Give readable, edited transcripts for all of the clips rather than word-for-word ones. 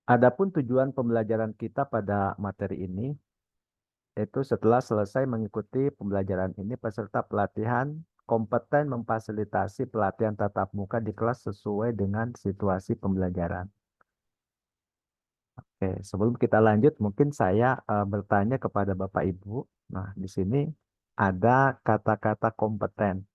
Adapun tujuan pembelajaran kita pada materi ini, yaitu setelah selesai mengikuti pembelajaran ini, peserta pelatihan kompeten memfasilitasi pelatihan tatap muka di kelas sesuai dengan situasi pembelajaran. Oke, sebelum kita lanjut, mungkin saya bertanya kepada Bapak Ibu. Nah, di sini ada kata-kata kompeten.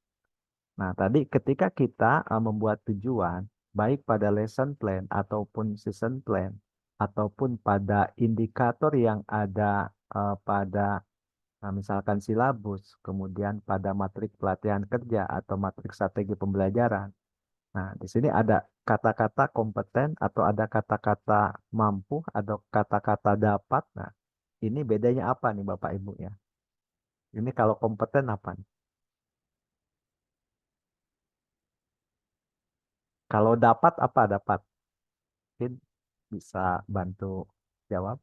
Nah, tadi ketika kita membuat tujuan, baik pada lesson plan ataupun season plan, ataupun pada indikator yang ada pada misalkan silabus, kemudian pada matrik pelatihan kerja atau matrik strategi pembelajaran. Nah, di sini ada kata-kata kompeten atau ada kata-kata mampu atau kata-kata dapat. Nah, ini bedanya apa nih Bapak Ibu ya? Ini kalau kompeten apa nih? Kalau dapat apa dapat? Mungkin bisa bantu jawab.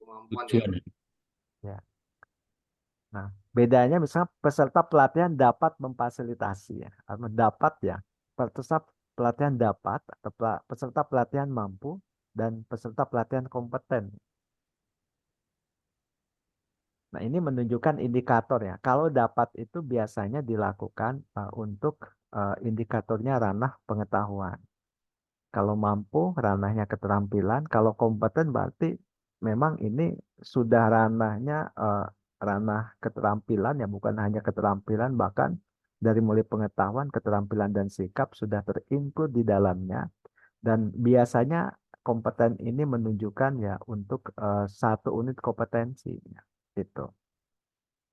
Kemampuan ya. Tujuan. Ya. Nah, bedanya misalnya peserta pelatihan dapat memfasilitasi ya, atau dapat ya. Peserta pelatihan dapat atau peserta pelatihan mampu dan peserta pelatihan kompeten. Nah, ini menunjukkan indikator ya. Kalau dapat itu biasanya dilakukan untuk indikatornya ranah pengetahuan. Kalau mampu ranahnya keterampilan, kalau kompeten berarti memang ini sudah ranahnya ranah keterampilan ya, bukan hanya keterampilan, bahkan dari mulai pengetahuan, keterampilan dan sikap sudah terinclude di dalamnya. Dan biasanya kompeten ini menunjukkan ya untuk satu unit kompetensi ya, itu.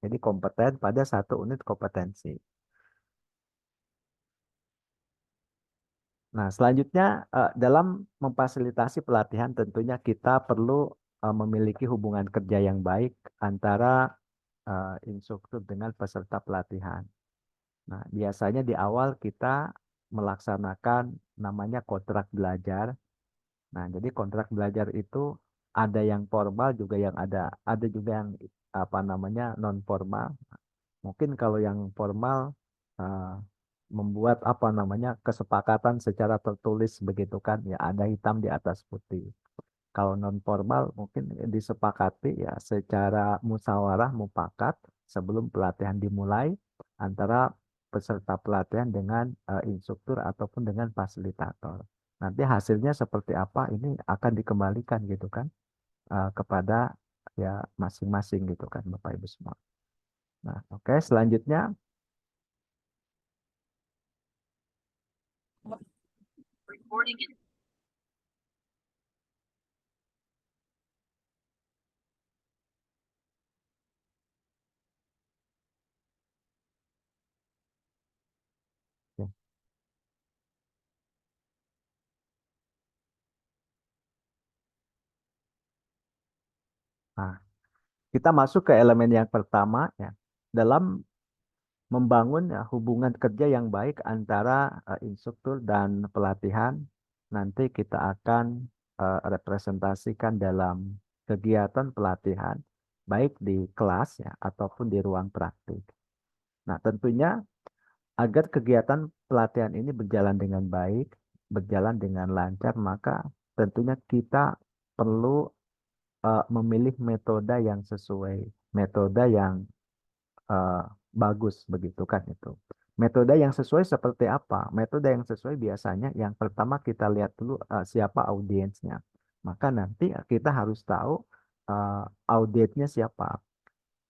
Jadi kompeten pada satu unit kompetensi. Nah, selanjutnya dalam memfasilitasi pelatihan tentunya kita perlu memiliki hubungan kerja yang baik antara instruktur dengan peserta pelatihan. Nah, biasanya di awal kita melaksanakan namanya kontrak belajar. Nah, jadi kontrak belajar itu ada yang formal juga yang ada juga yang apa namanya non formal. Mungkin kalau yang formal eh, membuat apa namanya kesepakatan secara tertulis begitu kan ya ada hitam di atas putih. Kalau non formal mungkin disepakati ya secara musyawarah mufakat sebelum pelatihan dimulai antara peserta pelatihan dengan instruktur ataupun dengan fasilitator. Nanti hasilnya seperti apa ini akan dikembalikan gitu kan kepada ya masing-masing gitu kan Bapak Ibu semua. Nah, oke, selanjutnya Recording in ya. Nah, kita masuk ke elemen yang pertama ya. Dalam membangun ya, hubungan kerja yang baik antara instruktur dan pelatihan, nanti kita akan representasikan dalam kegiatan pelatihan, baik di kelas ya ataupun di ruang praktik. Nah, tentunya agar kegiatan pelatihan ini berjalan dengan baik, berjalan dengan lancar, maka tentunya kita perlu memilih metode yang sesuai, metode yang eh, bagus begitu kan itu. Metode yang sesuai seperti apa? Metode yang sesuai biasanya yang pertama kita lihat dulu siapa audiensnya. Maka nanti kita harus tahu audiensnya siapa.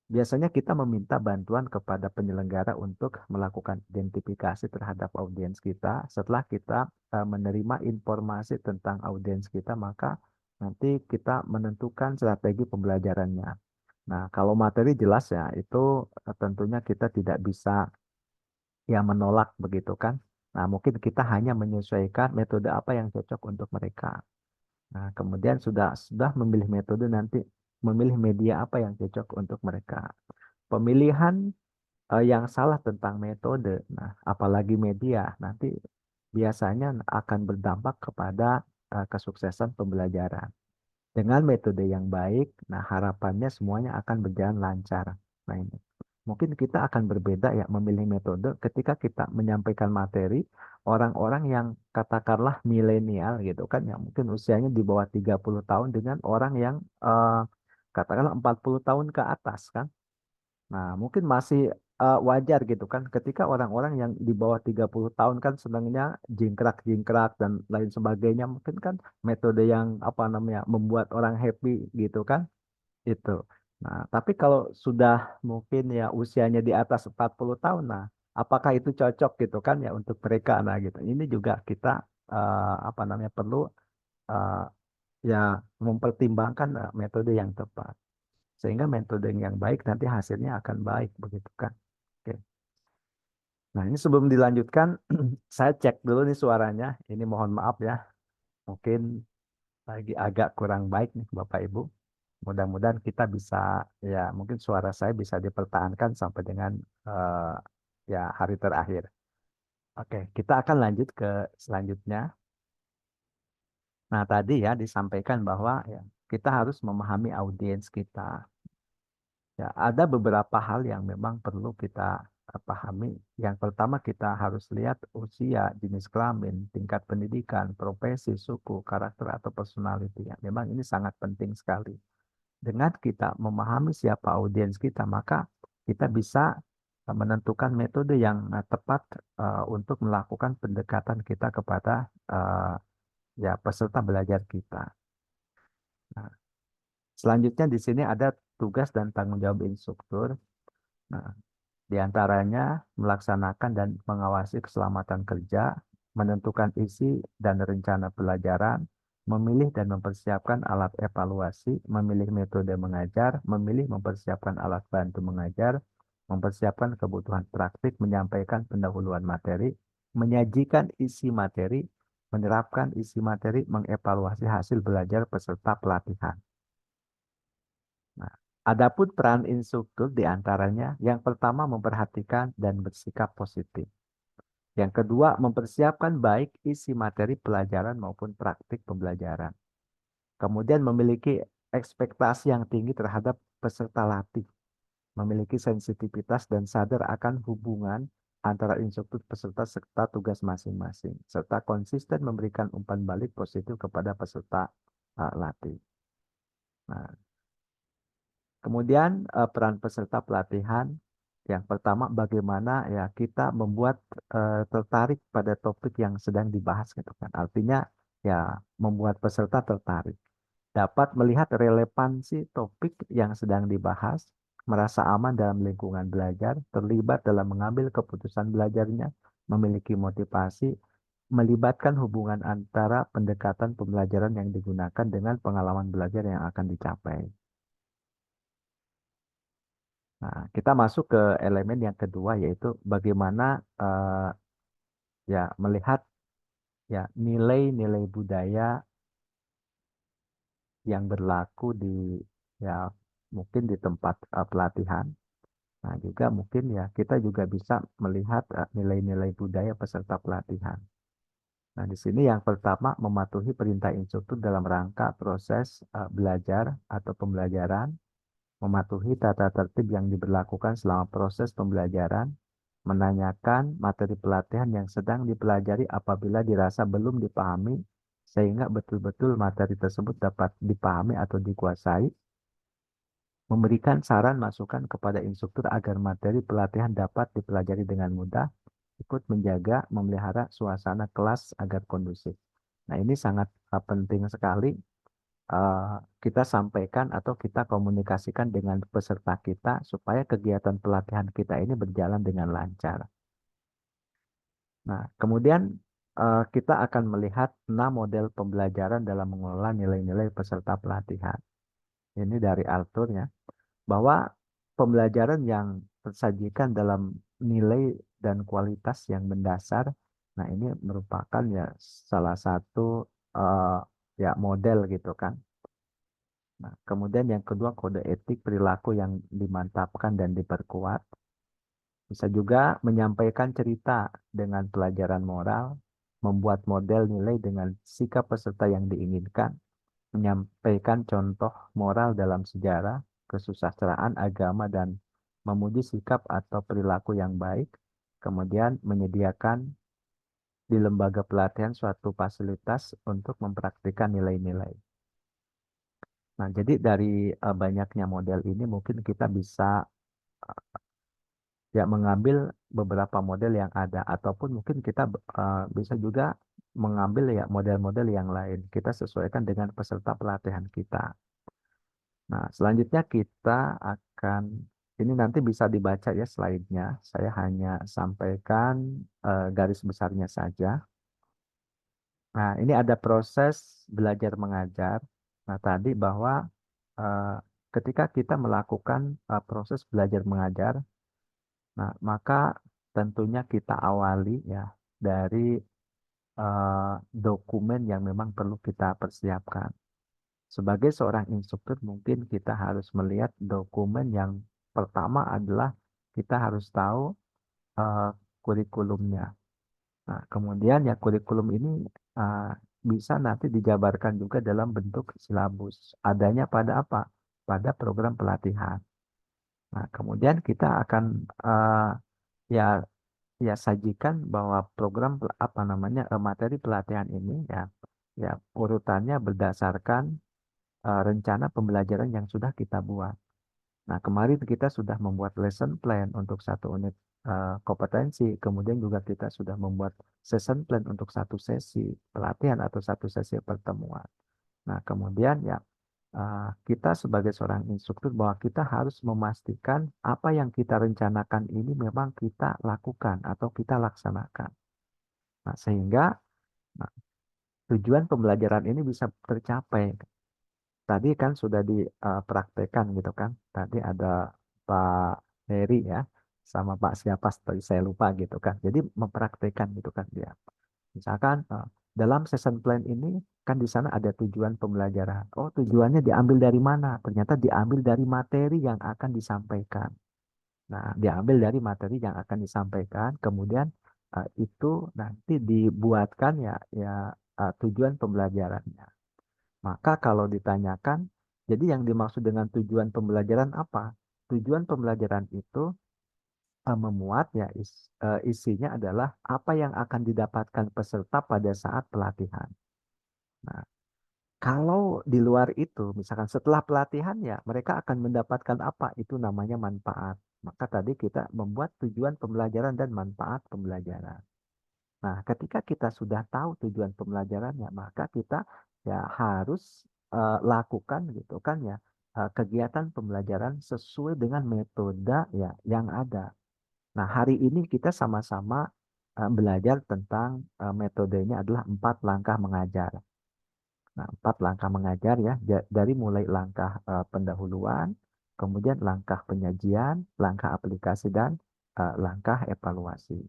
Biasanya kita meminta bantuan kepada penyelenggara untuk melakukan identifikasi terhadap audiens kita. Setelah kita menerima informasi tentang audiens kita, maka nanti kita menentukan strategi pembelajarannya. Nah, kalau materi jelas ya, itu tentunya kita tidak bisa ya menolak begitu kan. Nah, mungkin kita hanya menyesuaikan metode apa yang cocok untuk mereka. Nah, kemudian sudah memilih metode nanti memilih media apa yang cocok untuk mereka. Pemilihan yang salah tentang metode, nah apalagi media, nanti biasanya akan berdampak kepada kesuksesan pembelajaran. Dengan metode yang baik, nah harapannya semuanya akan berjalan lancar. Nah ini. mungkin kita akan berbeda ya memilih metode ketika kita menyampaikan materi orang-orang yang katakanlah milenial gitu kan, yang mungkin usianya di bawah 30 tahun dengan orang yang katakanlah 40 tahun ke atas kan. Nah, mungkin masih wajar gitu kan ketika orang-orang yang di bawah 30 tahun kan senangnya jingkrak-jingkrak dan lain sebagainya. Mungkin kan metode yang apa namanya membuat orang happy gitu kan itu. Nah, tapi kalau sudah mungkin ya usianya di atas 40 tahun, nah apakah itu cocok gitu kan ya untuk mereka? Nah, gitu. Ini juga kita apa namanya perlu eh, ya mempertimbangkan metode yang tepat. Sehingga metode yang baik nanti hasilnya akan baik begitu kan. Oke. Nah, ini sebelum dilanjutkan saya cek dulu nih suaranya. Ini mohon maaf ya. Mungkin lagi agak kurang baik nih Bapak Ibu. Mudah-mudahan kita bisa ya mungkin suara saya bisa dipertahankan sampai dengan eh, ya hari terakhir. Oke, kita akan lanjut ke selanjutnya. Nah, tadi ya disampaikan bahwa ya kita harus memahami audiens kita. Ya, ada beberapa hal yang memang perlu kita pahami. Yang pertama kita harus lihat usia, jenis kelamin, tingkat pendidikan, profesi, suku, karakter atau personality. Ya, memang ini sangat penting sekali. Dengan kita memahami siapa audiens kita, maka kita bisa menentukan metode yang tepat untuk melakukan pendekatan kita kepada eh, ya peserta belajar kita. Nah, selanjutnya di sini ada tugas dan tanggung jawab instruktur. Nah, di antaranya melaksanakan dan mengawasi keselamatan kerja, menentukan isi dan rencana pelajaran, memilih dan mempersiapkan alat evaluasi, memilih metode mengajar, memilih mempersiapkan alat bantu mengajar, mempersiapkan kebutuhan praktik, menyampaikan pendahuluan materi, menyajikan isi materi, menerapkan isi materi, mengevaluasi hasil belajar peserta pelatihan. Nah, adapun peran instruktur diantaranya yang pertama memperhatikan dan bersikap positif. Yang kedua, mempersiapkan baik isi materi pelajaran maupun praktik pembelajaran. Kemudian memiliki ekspektasi yang tinggi terhadap peserta latih, memiliki sensitivitas dan sadar akan hubungan antara instruktur peserta serta tugas masing-masing, serta konsisten memberikan umpan balik positif kepada peserta latih. Nah, kemudian peran peserta pelatihan yang pertama bagaimana ya kita membuat tertarik pada topik yang sedang dibahas gitu kan. Artinya ya membuat peserta tertarik, dapat melihat relevansi topik yang sedang dibahas, merasa aman dalam lingkungan belajar, terlibat dalam mengambil keputusan belajarnya, memiliki motivasi, melibatkan hubungan antara pendekatan pembelajaran yang digunakan dengan pengalaman belajar yang akan dicapai. Nah, kita masuk ke elemen yang kedua yaitu bagaimana ya melihat ya nilai-nilai budaya yang berlaku di ya mungkin di tempat pelatihan. Nah, juga mungkin ya kita juga bisa melihat nilai-nilai budaya peserta pelatihan. Nah, di sini yang pertama mematuhi perintah instruktur dalam rangka proses belajar atau pembelajaran, mematuhi tata tertib yang diberlakukan selama proses pembelajaran, menanyakan materi pelatihan yang sedang dipelajari apabila dirasa belum dipahami, sehingga betul-betul materi tersebut dapat dipahami atau dikuasai, memberikan saran masukan kepada instruktur agar materi pelatihan dapat dipelajari dengan mudah, ikut menjaga, memelihara suasana kelas agar kondusif. Nah, ini sangat penting sekali eh, kita sampaikan atau kita komunikasikan dengan peserta kita supaya kegiatan pelatihan kita ini berjalan dengan lancar. Nah, kemudian kita akan melihat 6 model pembelajaran dalam mengelola nilai-nilai peserta pelatihan. Ini dari Arthur ya, bahwa pembelajaran yang tersajikan dalam nilai dan kualitas yang mendasar, nah ini merupakan ya salah satu eh, ya model gitu kan. Nah, kemudian yang kedua kode etik perilaku yang dimantapkan dan diperkuat. Bisa juga menyampaikan cerita dengan pelajaran moral, membuat model nilai dengan sikap peserta yang diinginkan, menyampaikan contoh moral dalam sejarah, kesusastraan, agama, dan memuji sikap atau perilaku yang baik, kemudian menyediakan di lembaga pelatihan suatu fasilitas untuk mempraktikkan nilai-nilai. Nah, jadi dari banyaknya model ini mungkin kita bisa ya mengambil beberapa model yang ada ataupun mungkin kita bisa juga mengambil ya model-model yang lain. Kita sesuaikan dengan peserta pelatihan kita. Nah, selanjutnya kita akan ini nanti bisa dibaca ya slide-nya. Saya hanya sampaikan garis besarnya saja. Nah, ini ada proses belajar mengajar. Nah, tadi bahwa eh, ketika kita melakukan proses belajar mengajar, nah, maka tentunya kita awali ya dari dokumen yang memang perlu kita persiapkan. Sebagai seorang instruktur, mungkin kita harus melihat dokumen yang pertama adalah kita harus tahu eh, kurikulumnya. Nah, kemudian ya kurikulum ini uh, bisa nanti dijabarkan juga dalam bentuk silabus. Adanya pada apa? Pada program pelatihan. Nah, kemudian kita akan ya ya sajikan bahwa program apa namanya materi pelatihan ini ya ya urutannya berdasarkan rencana pembelajaran yang sudah kita buat. Nah, kemarin kita sudah membuat lesson plan untuk satu unit kompetensi, kemudian juga kita sudah membuat session plan untuk satu sesi pelatihan atau satu sesi pertemuan. Nah, kemudian ya kita sebagai seorang instruktur bahwa kita harus memastikan apa yang kita rencanakan ini memang kita lakukan atau kita laksanakan. Nah, sehingga nah, tujuan pembelajaran ini bisa tercapai. Tadi kan sudah dipraktekkan gitu kan. Tadi ada Pak Heri ya, sama Pak siapa tadi saya lupa gitu kan. Jadi mempraktekkan gitu kan dia. Misalkan dalam session plan ini kan di sana ada tujuan pembelajaran. Oh, tujuannya diambil dari mana? Ternyata diambil dari materi yang akan disampaikan. Nah, diambil dari materi yang akan disampaikan, kemudian itu nanti dibuatkan ya ya tujuan pembelajarannya. Maka kalau ditanyakan, jadi yang dimaksud dengan tujuan pembelajaran apa? Tujuan pembelajaran itu memuat ya isinya adalah apa yang akan didapatkan peserta pada saat pelatihan. Nah, kalau di luar itu, misalkan setelah pelatihan ya mereka akan mendapatkan apa? Itu namanya manfaat. Maka tadi kita membuat tujuan pembelajaran dan manfaat pembelajaran. Nah, ketika kita sudah tahu tujuan pembelajarannya, maka kita ya harus lakukan gitu kan ya kegiatan pembelajaran sesuai dengan metode ya yang ada. Nah, hari ini kita sama-sama belajar tentang metodenya adalah 4 langkah mengajar. Nah, 4 langkah mengajar ya dari mulai langkah pendahuluan, kemudian langkah penyajian, langkah aplikasi dan langkah evaluasi.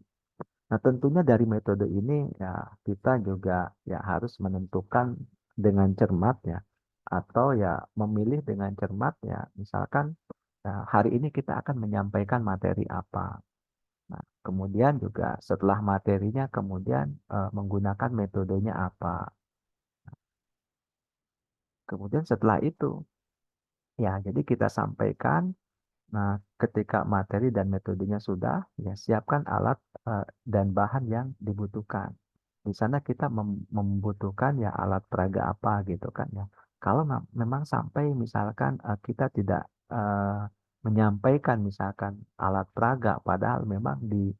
Nah, tentunya dari metode ini ya kita juga ya harus menentukan dengan cermat ya atau ya memilih dengan cermat ya misalkan ya, hari ini kita akan menyampaikan materi apa. Nah, kemudian juga setelah materinya kemudian menggunakan metodenya apa. Kemudian setelah itu ya jadi kita sampaikan. Nah, ketika materi dan metodenya sudah, ya siapkan alat dan bahan yang dibutuhkan. Di sana kita membutuhkan ya alat peraga apa gitu kan ya. Kalau memang sampai misalkan kita tidak menyampaikan misalkan alat peraga, padahal memang di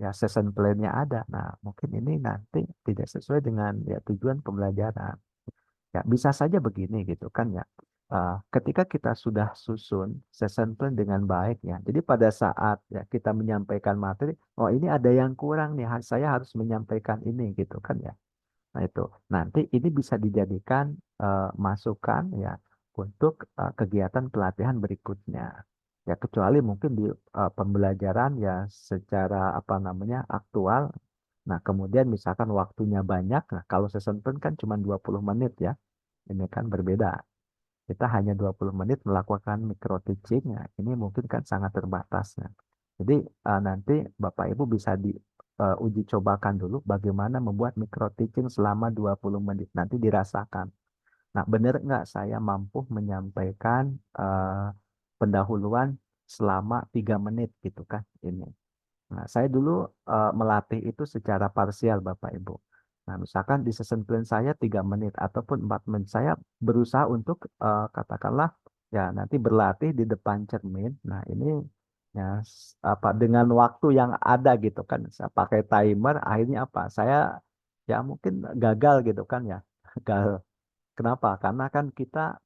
ya session plan-nya ada. Nah, mungkin ini nanti tidak sesuai dengan ya tujuan pembelajaran. Ya, bisa saja begini gitu kan ya. Ketika kita sudah susun session plan dengan baik ya. Jadi pada saat ya kita menyampaikan materi, oh ini ada yang kurang nih, saya harus menyampaikan ini gitu kan ya. Nah itu nanti ini bisa dijadikan masukan ya untuk kegiatan pelatihan berikutnya. Ya kecuali mungkin di pembelajaran ya secara apa namanya aktual. Nah kemudian misalkan waktunya banyak, nah kalau session plan kan cuma 20 menit ya. Ini kan berbeda. Kita hanya 20 menit melakukan micro teaching. Nah, ini mungkin kan sangat terbatas. Nah. Jadi nanti Bapak Ibu bisa uji cobakan dulu bagaimana membuat micro teaching selama 20 menit. Nanti dirasakan. Nah, benar nggak saya mampu menyampaikan pendahuluan selama 3 menit gitu kan ini. Nah, saya dulu melatih itu secara parsial Bapak Ibu. Nah, misalkan di session plan saya 3 menit ataupun 4 menit, saya berusaha untuk katakanlah ya nanti berlatih di depan cermin. Nah, ini ya apa dengan waktu yang ada gitu kan. Saya pakai timer, akhirnya apa? Saya ya mungkin gagal gitu kan ya. Gagal. Kenapa? Karena kan kita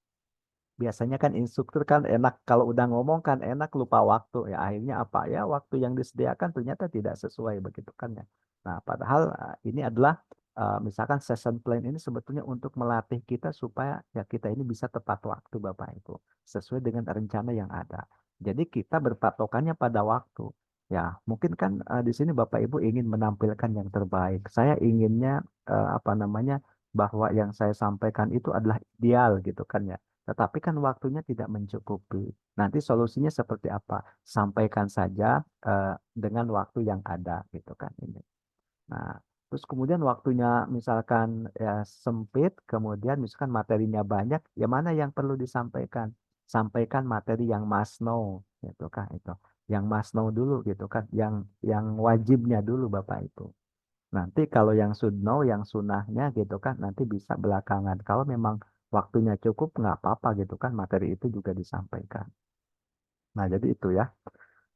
biasanya kan instruktur kan enak kalau udah ngomong kan enak lupa waktu ya akhirnya apa ya waktu yang disediakan ternyata tidak sesuai begitu kan ya. Nah, padahal ini adalah misalkan session plan ini sebetulnya untuk melatih kita supaya ya kita ini bisa tepat waktu Bapak Ibu sesuai dengan rencana yang ada. Jadi kita berpatokannya pada waktu. Ya, mungkin kan di sini Bapak Ibu ingin menampilkan yang terbaik. Saya inginnya apa namanya bahwa yang saya sampaikan itu adalah ideal gitu kan ya. Tetapi kan waktunya tidak mencukupi. Nanti solusinya seperti apa? Sampaikan saja dengan waktu yang ada gitu kan ini. Nah, terus kemudian waktunya misalkan ya sempit, kemudian misalkan materinya banyak, ya mana yang perlu disampaikan? Sampaikan materi yang must know gitu kan itu. Yang must know dulu gitu kan, yang wajibnya dulu Bapak Ibu. Nanti kalau yang sunnah, yang sunahnya gitu kan, nanti bisa belakangan. Kalau memang waktunya cukup, nggak apa-apa gitu kan, materi itu juga disampaikan. Nah, jadi itu ya.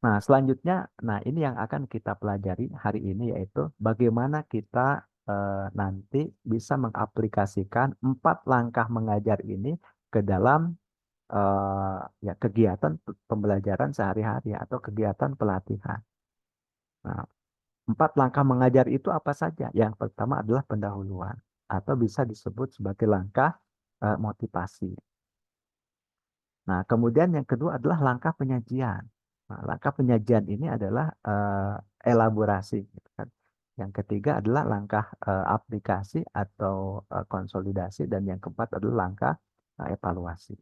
Nah, selanjutnya, nah ini yang akan kita pelajari hari ini yaitu bagaimana kita nanti bisa mengaplikasikan 4 langkah mengajar ini ke dalam ya kegiatan pembelajaran sehari-hari atau kegiatan pelatihan. Nah, 4 langkah mengajar itu apa saja? Yang pertama adalah pendahuluan atau bisa disebut sebagai langkah motivasi. Nah, kemudian yang kedua adalah langkah penyajian. Nah, langkah penyajian ini adalah elaborasi, gitu kan. Yang ketiga adalah langkah aplikasi atau konsolidasi, dan yang keempat adalah langkah evaluasi.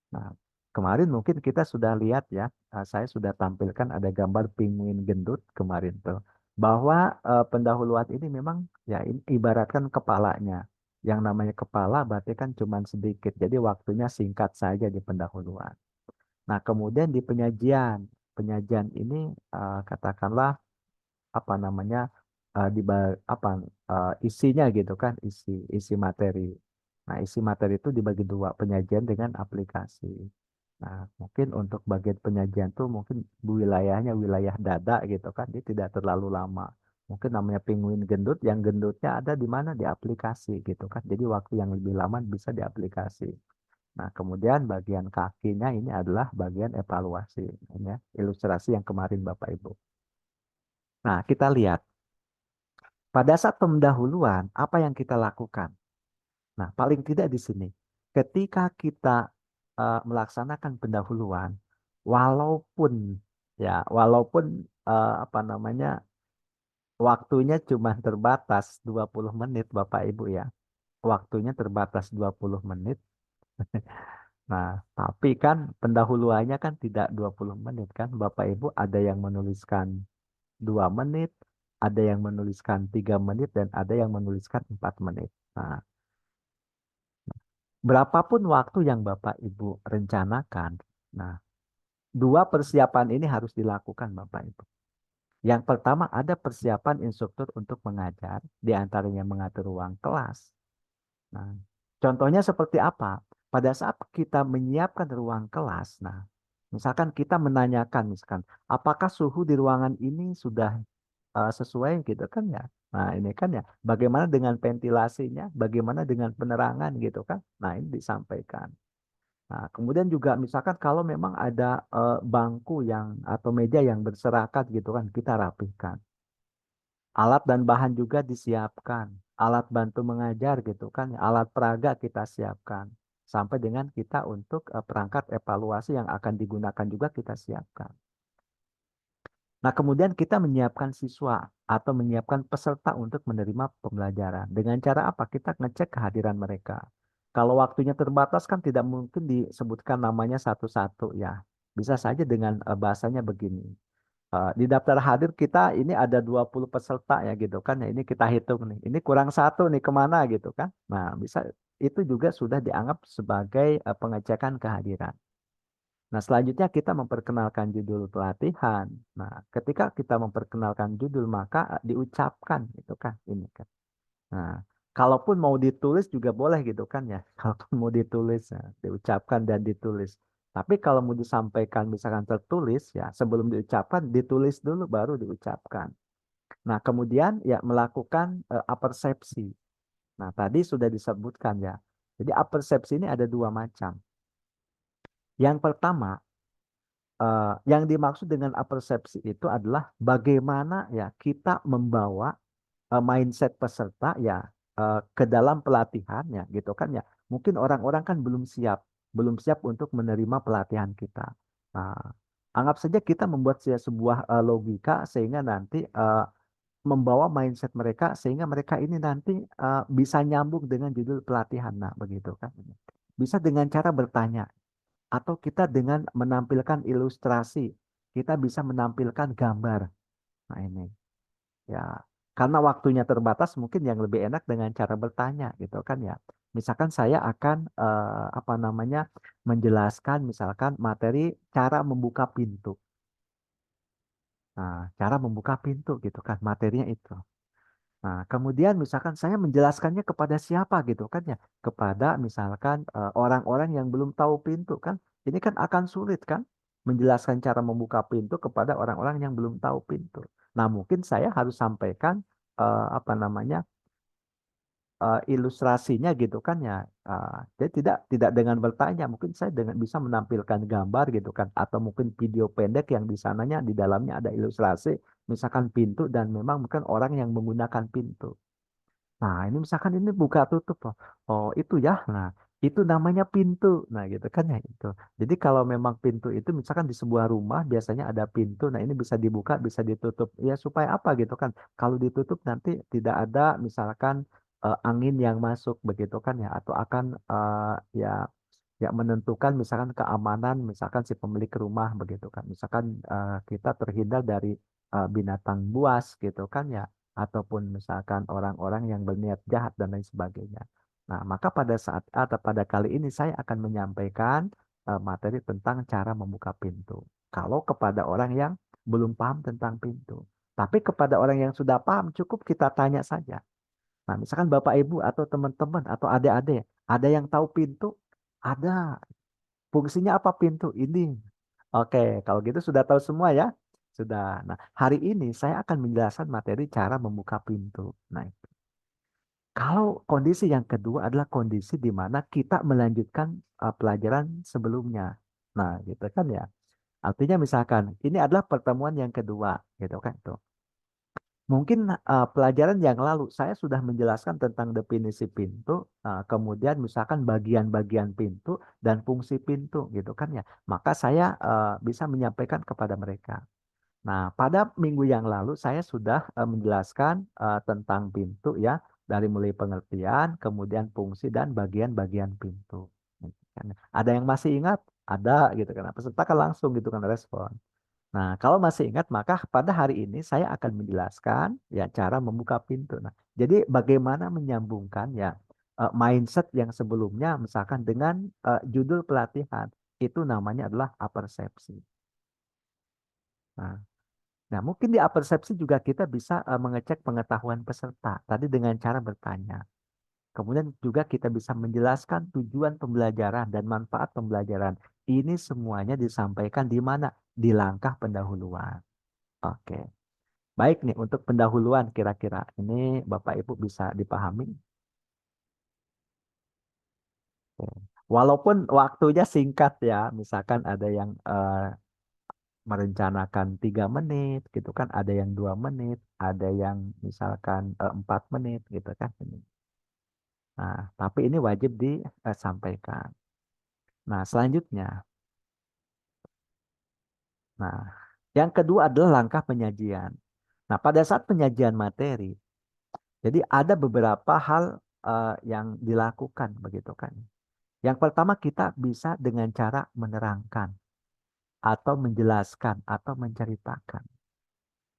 Nah, kemarin mungkin kita sudah lihat ya, saya sudah tampilkan ada gambar penguin gendut kemarin tuh, bahwa pendahuluan ini memang ya ini ibaratkan kepalanya. Yang namanya kepala berarti kan cuma sedikit, jadi waktunya singkat saja di pendahuluan. Nah, kemudian di penyajian, penyajian ini katakanlah apa namanya di apa isinya gitu kan, isi materi. Nah, isi materi itu dibagi dua, penyajian dengan aplikasi. Nah, mungkin untuk bagian penyajian tuh mungkin wilayahnya wilayah dada gitu kan, dia tidak terlalu lama. Mungkin namanya penguin gendut, yang gendutnya ada di mana? Di aplikasi gitu kan. Jadi waktu yang lebih lama bisa di aplikasi. Nah, kemudian bagian kakinya ini adalah bagian evaluasi. Ini ya, ilustrasi yang kemarin Bapak Ibu. Nah, kita lihat. Pada saat pendahuluan, apa yang kita lakukan? Nah, paling tidak di sini, ketika kita melaksanakan pendahuluan, walaupun walaupun apa namanya, waktunya cuma terbatas 20 menit, Bapak Ibu ya. Waktunya terbatas 20 menit. Nah, tapi kan pendahuluannya kan tidak 20 menit kan, Bapak Ibu ada yang menuliskan 2 menit, ada yang menuliskan 3 menit, dan ada yang menuliskan 4 menit. Nah, berapapun waktu yang Bapak Ibu rencanakan, nah, 2 persiapan ini harus dilakukan Bapak Ibu. Yang pertama ada persiapan instruktur untuk mengajar, di antaranya mengatur ruang kelas. Nah, contohnya seperti apa? Pada saat kita menyiapkan ruang kelas, nah, misalkan kita menanyakan, misalkan, apakah suhu di ruangan ini sudah sesuai gitu kan ya. Nah, ini kan ya, bagaimana dengan ventilasinya, bagaimana dengan penerangan gitu kan. Nah, ini disampaikan. Nah, kemudian juga misalkan kalau memang ada bangku yang atau meja yang berserakat gitu kan, kita rapihkan. Alat dan bahan juga disiapkan. Alat bantu mengajar gitu kan, alat peraga kita siapkan. Sampai dengan kita untuk perangkat evaluasi yang akan digunakan juga kita siapkan. Nah, kemudian kita menyiapkan siswa atau menyiapkan peserta untuk menerima pembelajaran. Dengan cara apa? Kita ngecek kehadiran mereka. Kalau waktunya terbatas kan tidak mungkin disebutkan namanya satu-satu ya. Bisa saja dengan bahasanya begini. Di daftar hadir kita ini ada 20 peserta ya gitu kan. Ya, ini kita hitung nih. Ini kurang satu nih kemana gitu kan. Nah, bisa itu juga sudah dianggap sebagai pengecekan kehadiran. Nah, selanjutnya kita memperkenalkan judul pelatihan. Nah, ketika kita memperkenalkan judul, maka diucapkan itu kan ini kan. Nah, kalaupun mau ditulis juga boleh gitu kan ya. Kalaupun mau ditulis, ya, diucapkan dan ditulis. Tapi kalau mau disampaikan misalkan tertulis, ya sebelum diucapkan, ditulis dulu baru diucapkan. Nah, kemudian ya melakukan apersepsi. Nah, tadi sudah disebutkan ya. Jadi apersepsi ini ada dua macam. Yang pertama, yang dimaksud dengan apersepsi itu adalah bagaimana ya kita membawa mindset peserta ya ke dalam pelatihan ya gitu kan ya. Mungkin orang-orang kan belum siap untuk menerima pelatihan kita. Nah, anggap saja kita membuat sebuah logika sehingga nanti membawa mindset mereka sehingga mereka ini nanti bisa nyambung dengan judul pelatihan. Nah, begitu kan. Bisa dengan cara bertanya atau kita dengan menampilkan ilustrasi, kita bisa menampilkan gambar. Nah, ini. Ya, karena waktunya terbatas, mungkin yang lebih enak dengan cara bertanya, gitu kan ya. Misalkan saya akan apa namanya menjelaskan, misalkan materi cara membuka pintu. Nah, cara membuka pintu, gitu kan, materinya itu. Nah, kemudian misalkan saya menjelaskannya kepada siapa, gitu kan ya, kepada misalkan orang-orang yang belum tahu pintu kan, ini kan akan sulit kan, menjelaskan cara membuka pintu kepada orang-orang yang belum tahu pintu. Nah, mungkin saya harus sampaikan apa namanya ilustrasinya gitu kan ya. Jadi tidak dengan bertanya, mungkin saya dengan bisa menampilkan gambar gitu kan, atau mungkin video pendek yang di sananya di dalamnya ada ilustrasi, misalkan pintu dan memang bukan orang yang menggunakan pintu. Nah, ini misalkan ini buka tutup. Oh, oh itu ya. Nah, itu namanya pintu. Nah, gitu kan ya itu. Jadi kalau memang pintu itu misalkan di sebuah rumah biasanya ada pintu. Nah, ini bisa dibuka, bisa ditutup. Ya supaya apa gitu kan. Kalau ditutup nanti tidak ada misalkan angin yang masuk begitu kan ya, atau akan ya ya menentukan misalkan keamanan misalkan si pemilik rumah begitu kan. Misalkan kita terhindar dari binatang buas gitu kan ya, ataupun misalkan orang-orang yang berniat jahat dan lain sebagainya. Nah, maka pada saat atau pada kali ini saya akan menyampaikan materi tentang cara membuka pintu. Kalau kepada orang yang belum paham tentang pintu. Tapi kepada orang yang sudah paham cukup kita tanya saja. Nah, misalkan Bapak Ibu atau teman-teman atau adik-adik, ada yang tahu pintu? Ada. Fungsinya apa pintu? Ini. Oke, kalau gitu sudah tahu semua ya? Sudah. Nah, hari ini saya akan menjelaskan materi cara membuka pintu. Nah, kalau kondisi yang kedua adalah kondisi di mana kita melanjutkan pelajaran sebelumnya. Nah, gitu kan ya. Artinya misalkan ini adalah pertemuan yang kedua, gitu kan tuh. Mungkin pelajaran yang lalu saya sudah menjelaskan tentang definisi pintu, kemudian misalkan bagian-bagian pintu dan fungsi pintu, gitu kan ya. Maka saya bisa menyampaikan kepada mereka. Nah, pada minggu yang lalu saya sudah menjelaskan tentang pintu ya, dari mulai pengertian, kemudian fungsi dan bagian-bagian pintu. Gitu kan. Ada yang masih ingat? Ada gitu kan. Peserta kan langsung gitu kan respon. Nah, kalau masih ingat, maka pada hari ini saya akan menjelaskan ya cara membuka pintu. Nah, jadi bagaimana menyambungkan ya mindset yang sebelumnya misalkan dengan judul pelatihan itu namanya adalah apersepsi. Nah, nah, mungkin di apersepsi juga kita bisa mengecek pengetahuan peserta tadi dengan cara bertanya. Kemudian juga kita bisa menjelaskan tujuan pembelajaran dan manfaat pembelajaran. Ini semuanya disampaikan di mana? Di langkah pendahuluan. Oke. Baik nih, untuk pendahuluan kira-kira ini Bapak Ibu bisa dipahami. Oke. Walaupun waktunya singkat ya, misalkan ada yang merencanakan 3 menit gitu kan, ada yang 2 menit, ada yang misalkan 4 menit gitu kan. Nah, tapi ini wajib disampaikan. Nah, selanjutnya, nah yang kedua adalah langkah penyajian. Nah, pada saat penyajian materi, jadi ada beberapa hal yang dilakukan begitu kan. Yang pertama kita bisa dengan cara menerangkan atau menjelaskan atau menceritakan.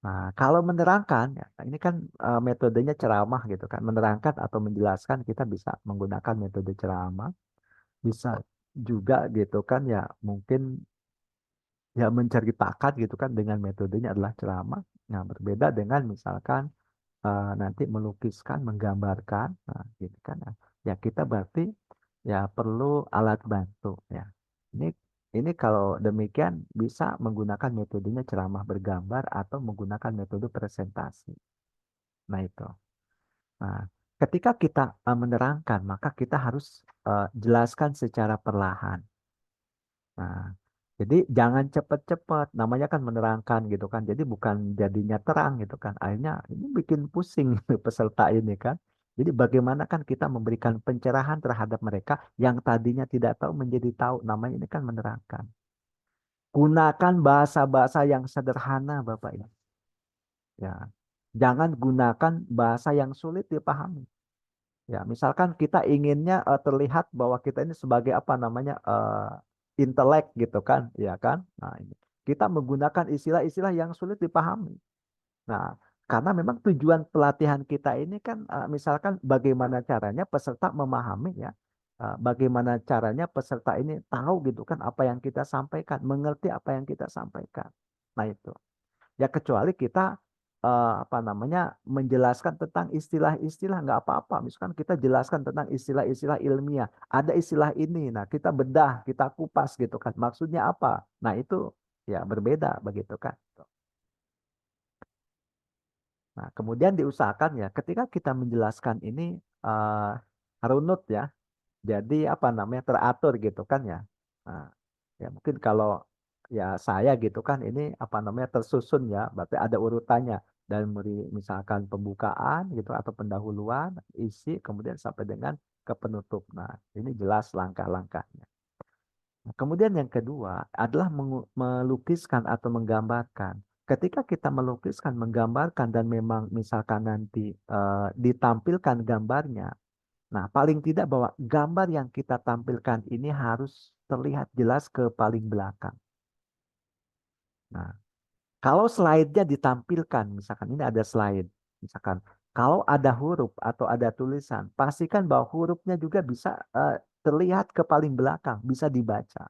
Nah, kalau menerangkan, ya, ini kan metodenya ceramah gitu kan. Menerangkan atau menjelaskan kita bisa menggunakan metode ceramah, bisa juga gitu kan ya mungkin ya menceritakan gitu kan dengan metodenya adalah ceramah. Nah, berbeda dengan misalkan nanti melukiskan, menggambarkan, nah, gitu kan. Nah, ya kita berarti ya perlu alat bantu ya. Ini ini kalau demikian bisa menggunakan metodenya ceramah bergambar atau menggunakan metode presentasi. Nah, itu. Nah, ketika kita menerangkan, maka kita harus jelaskan secara perlahan. Nah, jadi jangan cepat-cepat, namanya kan menerangkan gitu kan. Jadi bukan jadinya terang gitu kan. Akhirnya ini bikin pusing peserta ini kan. Jadi bagaimana kan kita memberikan pencerahan terhadap mereka yang tadinya tidak tahu menjadi tahu. Namanya ini kan menerangkan. Gunakan bahasa-bahasa yang sederhana, Bapak Ibu. Ya, jangan gunakan bahasa yang sulit dipahami. Ya, misalkan kita inginnya terlihat bahwa kita ini sebagai apa namanya intelek gitu kan, ya kan? Nah, ini kita menggunakan istilah-istilah yang sulit dipahami. Nah, karena memang tujuan pelatihan kita ini kan misalkan bagaimana caranya peserta memahami ya, bagaimana caranya peserta ini tahu gitu kan apa yang kita sampaikan, mengerti apa yang kita sampaikan. Nah, itu. Ya kecuali kita apa namanya menjelaskan tentang istilah-istilah nggak apa-apa. Misalkan kita jelaskan tentang istilah-istilah ilmiah. Ada istilah ini, nah kita bedah, kita kupas gitu kan. Maksudnya apa? Nah itu ya berbeda begitu kan. Nah kemudian diusahakan ya ketika kita menjelaskan ini runut ya. Jadi apa namanya teratur gitu kan ya. Nah, ya mungkin kalau ya saya gitu kan ini apa namanya tersusun ya, berarti ada urutannya dan misalkan pembukaan gitu atau pendahuluan, isi, kemudian sampai dengan ke penutup. Nah, ini jelas langkah-langkahnya. Nah, kemudian yang kedua adalah melukiskan atau menggambarkan. Ketika kita melukiskan, menggambarkan dan memang misalkan nanti ditampilkan gambarnya. Nah, paling tidak bahwa gambar yang kita tampilkan ini harus terlihat jelas ke paling belakang. Nah, kalau slide-nya ditampilkan, misalkan ini ada slide, misalkan kalau ada huruf atau ada tulisan, pastikan bahwa hurufnya juga bisa terlihat ke paling belakang, bisa dibaca.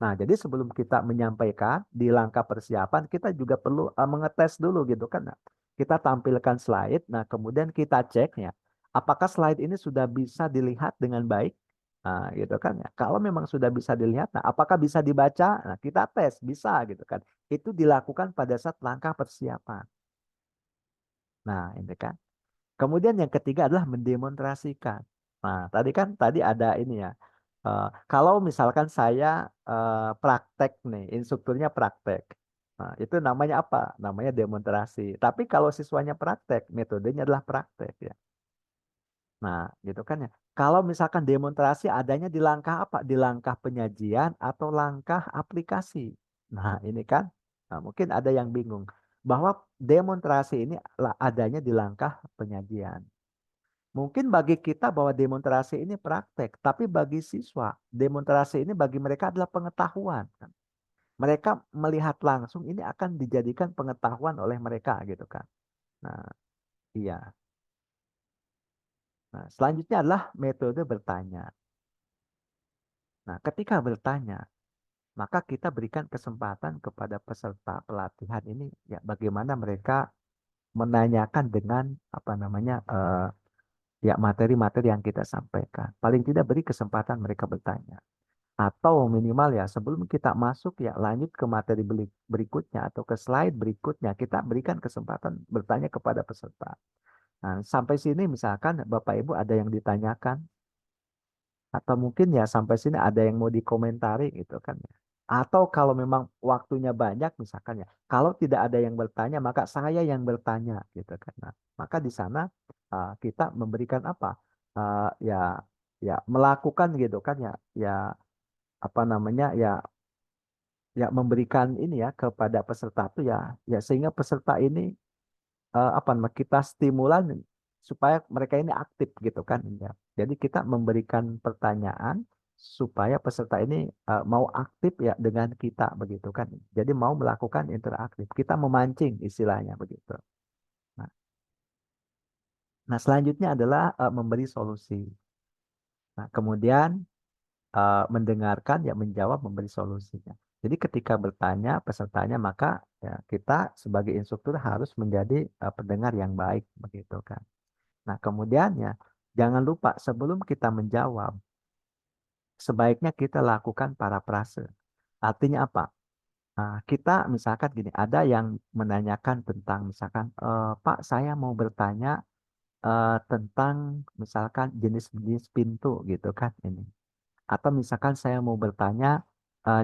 Nah, jadi sebelum kita menyampaikan di langkah persiapan, kita juga perlu mengetes dulu gitu kan. Nah, kita tampilkan slide, nah kemudian kita cek ya, apakah slide ini sudah bisa dilihat dengan baik? Nah, gitu kan ya. Kalau memang sudah bisa dilihat, nah apakah bisa dibaca? Nah, kita tes, bisa gitu kan. Itu dilakukan pada saat langkah persiapan. Nah, ini kan. Kemudian yang ketiga adalah mendemonstrasikan. Nah, tadi ada ini ya. Kalau misalkan saya praktek nih, instrukturnya praktek. Nah, itu namanya apa? Namanya demonstrasi. Tapi kalau siswanya praktek, metodenya adalah praktek ya. Nah, gitu kan ya. Kalau misalkan demonstrasi adanya di langkah apa? Di langkah penyajian atau langkah aplikasi. Nah, ini kan mungkin ada yang bingung bahwa demonstrasi ini adanya di langkah penyajian. Mungkin bagi kita bahwa demonstrasi ini praktek, tapi bagi siswa, demonstrasi ini bagi mereka adalah pengetahuan. Kan. Mereka melihat langsung ini akan dijadikan pengetahuan oleh mereka gitu kan. Nah, iya. Nah, selanjutnya adalah metode bertanya. Nah, ketika bertanya, maka kita berikan kesempatan kepada peserta pelatihan ini ya bagaimana mereka menanyakan dengan apa namanya ya materi-materi yang kita sampaikan. Paling tidak beri kesempatan mereka bertanya. Atau minimal ya sebelum kita masuk ya lanjut ke materi berikutnya atau ke slide berikutnya kita berikan kesempatan bertanya kepada peserta. Nah, sampai sini misalkan Bapak Ibu ada yang ditanyakan atau mungkin ya sampai sini ada yang mau dikomentari gitu kan ya. Atau kalau memang waktunya banyak misalkan ya, kalau tidak ada yang bertanya maka saya yang bertanya gitu kan. Nah, maka di sana kita memberikan apa? Ya ya melakukan gitu kan ya ya apa namanya ya ya memberikan ini ya kepada peserta tuh ya ya sehingga peserta ini apa namanya kita stimulan supaya mereka ini aktif gitu kan ya. Jadi kita memberikan pertanyaan supaya peserta ini mau aktif ya dengan kita begitu kan. Jadi mau melakukan interaktif. Kita memancing istilahnya begitu. Nah, nah selanjutnya adalah memberi solusi. Nah, kemudian mendengarkan ya menjawab memberi solusinya. Jadi ketika bertanya pesertanya maka ya, kita sebagai instruktur harus menjadi pendengar yang baik begitu kan. Nah, kemudian ya jangan lupa sebelum kita menjawab, sebaiknya kita lakukan parafrase. Artinya apa? Kita misalkan gini, ada yang menanyakan tentang misalkan, Pak, saya mau bertanya tentang misalkan jenis-jenis pintu gitu kan ini. Atau misalkan saya mau bertanya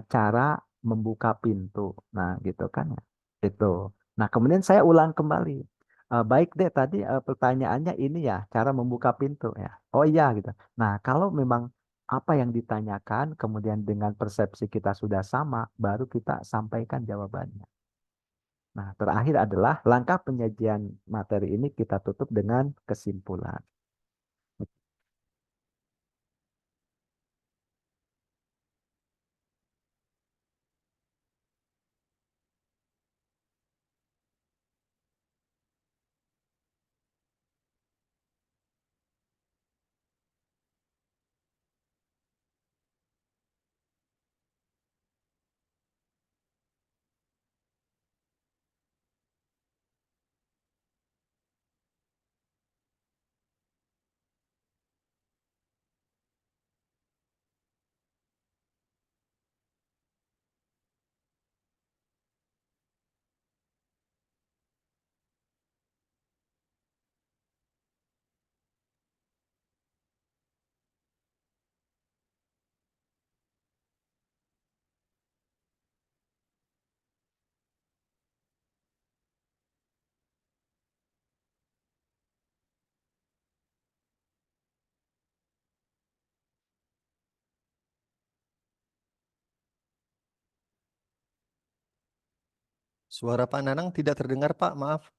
cara membuka pintu. Nah, gitu kan ya. Itu. Nah, kemudian saya ulang kembali. Baik deh, tadi pertanyaannya ini ya, cara membuka pintu ya. Oh iya gitu. Nah, kalau memang apa yang ditanyakan, kemudian dengan persepsi kita sudah sama, baru kita sampaikan jawabannya. Nah, terakhir adalah langkah penyajian materi ini kita tutup dengan kesimpulan. Suara Pak Nanang tidak terdengar, Pak. Maaf.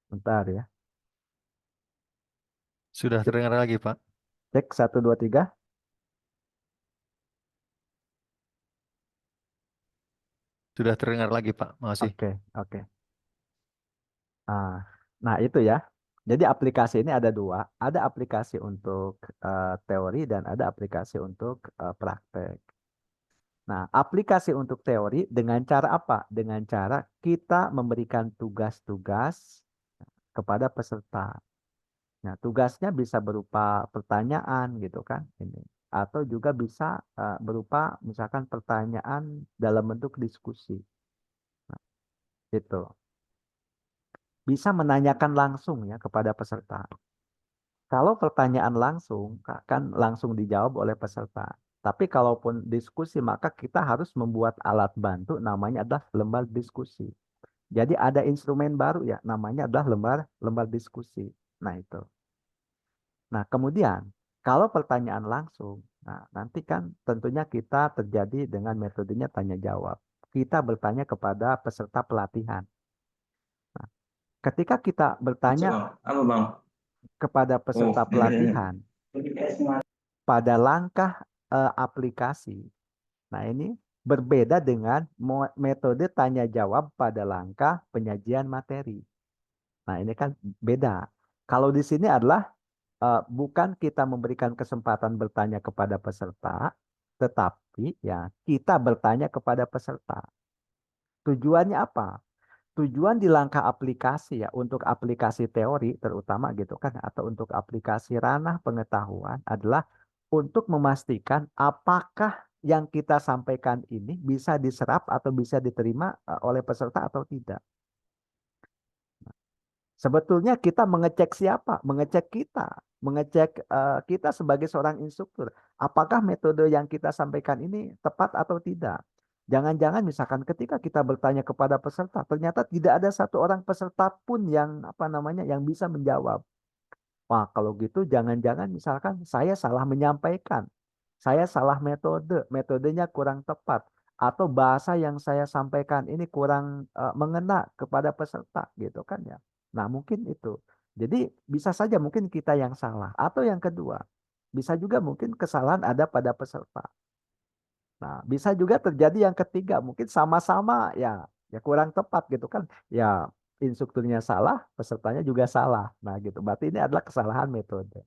Bentar ya. Sudah terdengar lagi, Pak. Cek 1, 2, 3. Sudah terdengar lagi, Pak. Makasih. Oke, oke. Ah, nah itu ya. Jadi aplikasi ini ada dua. Ada aplikasi untuk teori dan ada aplikasi untuk praktek. Nah, aplikasi untuk teori dengan cara apa? Dengan cara kita memberikan tugas-tugas kepada peserta. Nah, tugasnya bisa berupa pertanyaan gitu kan, ini. Atau juga bisa berupa misalkan pertanyaan dalam bentuk diskusi. Nah, itu. Bisa menanyakan langsung ya kepada peserta. Kalau pertanyaan langsung kan langsung dijawab oleh peserta. Tapi kalaupun diskusi maka kita harus membuat alat bantu namanya adalah lembar diskusi. Jadi ada instrumen baru ya namanya adalah lembar lembar diskusi. Nah itu. Nah kemudian kalau pertanyaan langsung, nah nanti kan tentunya kita terjadi dengan metodenya tanya jawab. Kita bertanya kepada peserta pelatihan. Nah, ketika kita bertanya Apa bang? kepada Oh, peserta pelatihan pada langkah aplikasi. Nah, ini berbeda dengan metode tanya jawab pada langkah penyajian materi. Nah, ini kan beda. Kalau di sini adalah bukan kita memberikan kesempatan bertanya kepada peserta, tetapi ya kita bertanya kepada peserta. Tujuannya apa? Tujuan di langkah aplikasi ya untuk aplikasi teori terutama gitu kan atau untuk aplikasi ranah pengetahuan adalah untuk memastikan apakah yang kita sampaikan ini bisa diserap atau bisa diterima oleh peserta atau tidak. Sebetulnya kita mengecek siapa? Mengecek kita, mengecek kita sebagai seorang instruktur. Apakah metode yang kita sampaikan ini tepat atau tidak? Jangan-jangan misalkan ketika kita bertanya kepada peserta, ternyata tidak ada satu orang peserta pun yang apa namanya yang bisa menjawab. Wah, kalau gitu jangan-jangan misalkan saya salah menyampaikan. Saya salah metode, metodenya kurang tepat. Atau bahasa yang saya sampaikan ini kurang mengena kepada peserta gitu kan ya. Nah mungkin itu. Jadi bisa saja mungkin kita yang salah. Atau yang kedua, bisa juga mungkin kesalahan ada pada peserta. Nah bisa juga terjadi yang ketiga, mungkin sama-sama ya Ya kurang tepat gitu kan. Ya instrukturnya salah, pesertanya juga salah. Nah gitu. Berarti ini adalah kesalahan metode.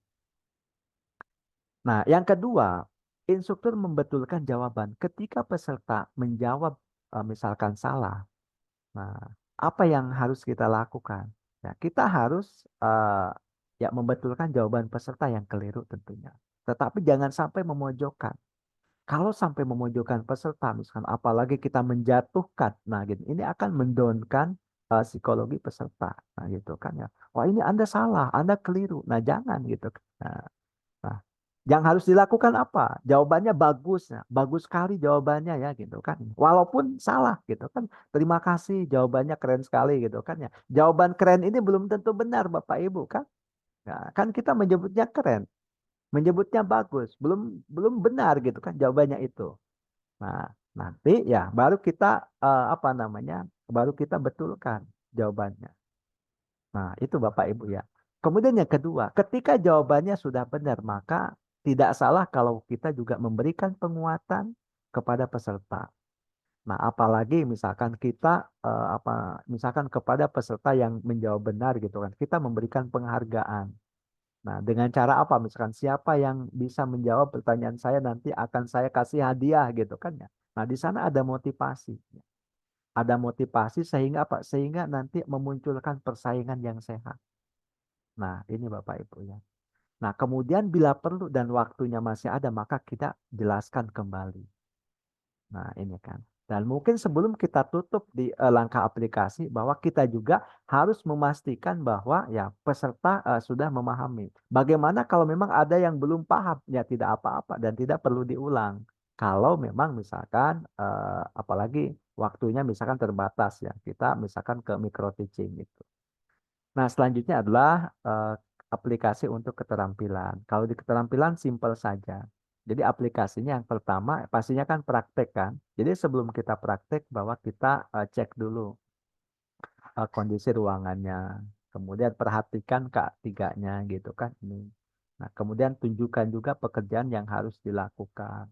Nah, yang kedua, instruktur membetulkan jawaban ketika peserta menjawab misalkan salah. Nah, apa yang harus kita lakukan? Ya, kita harus ya membetulkan jawaban peserta yang keliru tentunya. Tetapi jangan sampai memojokkan. Kalau sampai memojokkan peserta, misalkan apalagi kita menjatuhkan, nah gitu, ini akan mendownkan psikologi peserta. Nah gitu kan ya. Wah ini Anda salah, Anda keliru. Nah jangan gitu. Nah, nah, yang harus dilakukan apa? Jawabannya bagus, ya. Bagus sekali jawabannya ya gitu kan. Walaupun salah gitu kan. Terima kasih jawabannya keren sekali gitu kan ya. Jawaban keren ini belum tentu benar Bapak Ibu kan. Nah, kan kita menyebutnya keren, menyebutnya bagus, belum belum benar gitu kan jawabannya itu. Nah, nanti ya baru kita apa namanya? Baru kita betulkan jawabannya. Nah, itu Bapak Ibu ya. Kemudian yang kedua, ketika jawabannya sudah benar, maka tidak salah kalau kita juga memberikan penguatan kepada peserta. Nah, apalagi misalkan kita misalkan kepada peserta yang menjawab benar gitu kan, kita memberikan penghargaan. Nah, dengan cara apa? Misalkan siapa yang bisa menjawab pertanyaan saya nanti akan saya kasih hadiah gitu kan ya. Nah, di sana ada motivasi. Ada motivasi sehingga apa? Sehingga nanti memunculkan persaingan yang sehat. Nah, ini Bapak Ibu ya. Nah, kemudian bila perlu dan waktunya masih ada, maka kita jelaskan kembali. Nah, ini kan. Dan mungkin sebelum kita tutup di langkah aplikasi, bahwa kita juga harus memastikan bahwa ya peserta sudah memahami. Bagaimana kalau memang ada yang belum paham, ya tidak apa-apa dan tidak perlu diulang. Kalau memang misalkan, apalagi waktunya misalkan terbatas ya, kita misalkan ke micro teaching gitu. Nah, selanjutnya adalah aplikasi untuk keterampilan. Kalau di keterampilan simpel saja. Jadi aplikasinya yang pertama pastinya kan praktek kan. Jadi sebelum kita praktek bahwa kita cek dulu kondisi ruangannya. Kemudian perhatikan K3-nya gitu kan ini. Nah, kemudian tunjukkan juga pekerjaan yang harus dilakukan.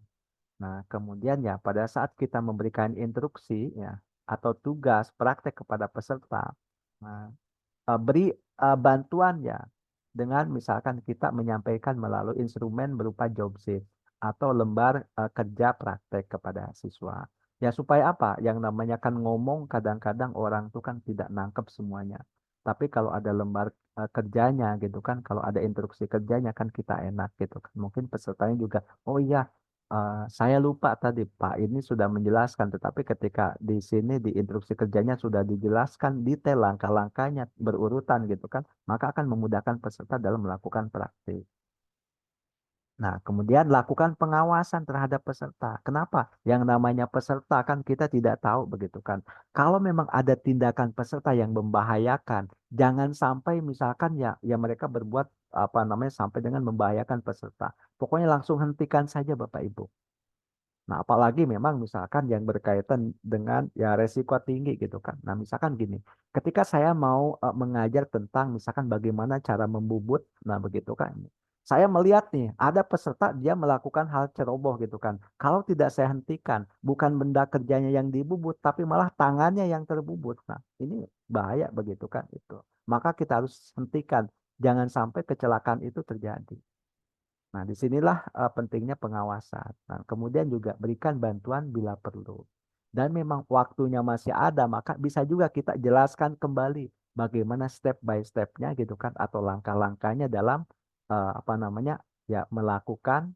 Nah, kemudian ya pada saat kita memberikan instruksi ya atau tugas praktek kepada peserta. Nah, beri bantuan ya dengan misalkan kita menyampaikan melalui instrumen berupa job sheet atau lembar kerja praktek kepada siswa. Ya supaya apa? Yang namanya kan ngomong kadang-kadang orang tuh kan tidak nangkep semuanya. Tapi kalau ada lembar kerjanya gitu kan, kalau ada instruksi kerjanya kan kita enak gitu kan. Mungkin pesertanya juga, oh iya saya lupa tadi Pak ini sudah menjelaskan, tetapi ketika di sini di instruksi kerjanya sudah dijelaskan detail langkah-langkahnya berurutan gitu kan, maka akan memudahkan peserta dalam melakukan praktik. Nah, kemudian lakukan pengawasan terhadap peserta. Kenapa? Yang namanya peserta kan kita tidak tahu begitu kan. Kalau memang ada tindakan peserta yang membahayakan, jangan sampai misalkan ya mereka berbuat apa namanya sampai dengan membahayakan peserta. Pokoknya langsung hentikan saja Bapak Ibu. Nah, apalagi memang misalkan yang berkaitan dengan ya resiko tinggi gitu kan. Nah, misalkan gini, ketika saya mau mengajar tentang misalkan bagaimana cara membubut, nah begitu kan. Saya melihat nih, ada peserta dia melakukan hal ceroboh gitu kan. Kalau tidak saya hentikan, bukan benda kerjanya yang dibubut, tapi malah tangannya yang terbubut. Nah, ini bahaya begitu kan itu. Maka kita harus hentikan, jangan sampai kecelakaan itu terjadi. Nah, disinilah pentingnya pengawasan. Nah, kemudian juga berikan bantuan bila perlu. Dan memang waktunya masih ada, maka bisa juga kita jelaskan kembali bagaimana step by stepnya gitu kan, atau langkah-langkahnya dalam apa namanya ya melakukan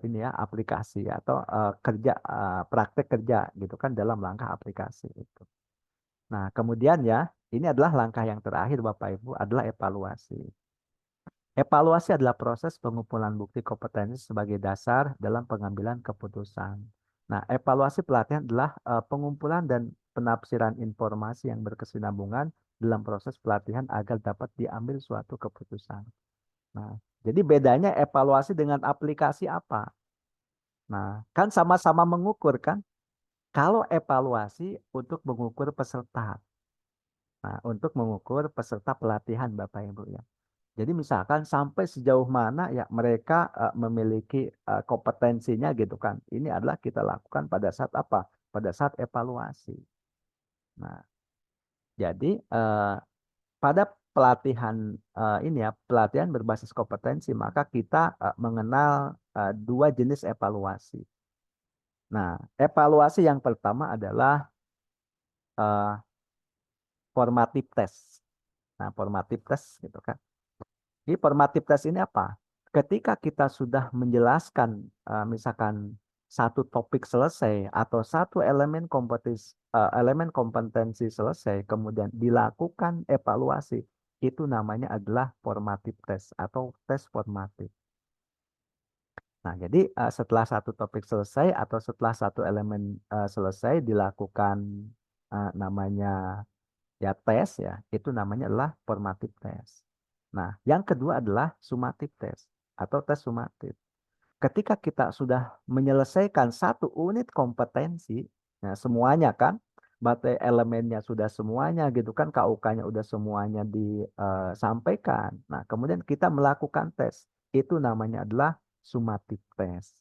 ini ya aplikasi atau kerja praktek kerja gitu kan dalam langkah aplikasi itu. Nah, kemudian ya ini adalah langkah yang terakhir Bapak Ibu adalah evaluasi. Evaluasi adalah proses pengumpulan bukti kompetensi sebagai dasar dalam pengambilan keputusan. Nah, evaluasi pelatihan adalah pengumpulan dan penafsiran informasi yang berkesinambungan dalam proses pelatihan agar dapat diambil suatu keputusan. Nah, jadi bedanya evaluasi dengan aplikasi apa? Nah, kan sama-sama mengukur kan? Kalau evaluasi untuk mengukur peserta. Nah, untuk mengukur peserta pelatihan Bapak Ibu ya. Jadi misalkan sampai sejauh mana ya mereka memiliki kompetensinya gitu kan. Ini adalah kita lakukan pada saat apa? Pada saat evaluasi. Nah, jadi pada pelatihan ini ya, pelatihan berbasis kompetensi, maka kita mengenal dua jenis evaluasi. Nah, evaluasi yang pertama adalah eh, formative test. Nah, formative test gitu kan. Jadi formative test ini apa? Ketika kita sudah menjelaskan misalkan satu topik selesai atau satu elemen kompetensi selesai, kemudian dilakukan evaluasi, itu namanya adalah formative test atau tes formatif. Nah, jadi setelah satu topik selesai atau setelah satu elemen selesai dilakukan namanya ya tes ya, itu namanya adalah formative test. Nah, yang kedua adalah summative test atau tes sumatif. Ketika kita sudah menyelesaikan satu unit kompetensi, nah semuanya kan, berarti elemennya sudah semuanya gitu kan, KUK-nya udah semuanya disampaikan. Nah, kemudian kita melakukan tes. Itu namanya adalah summative test.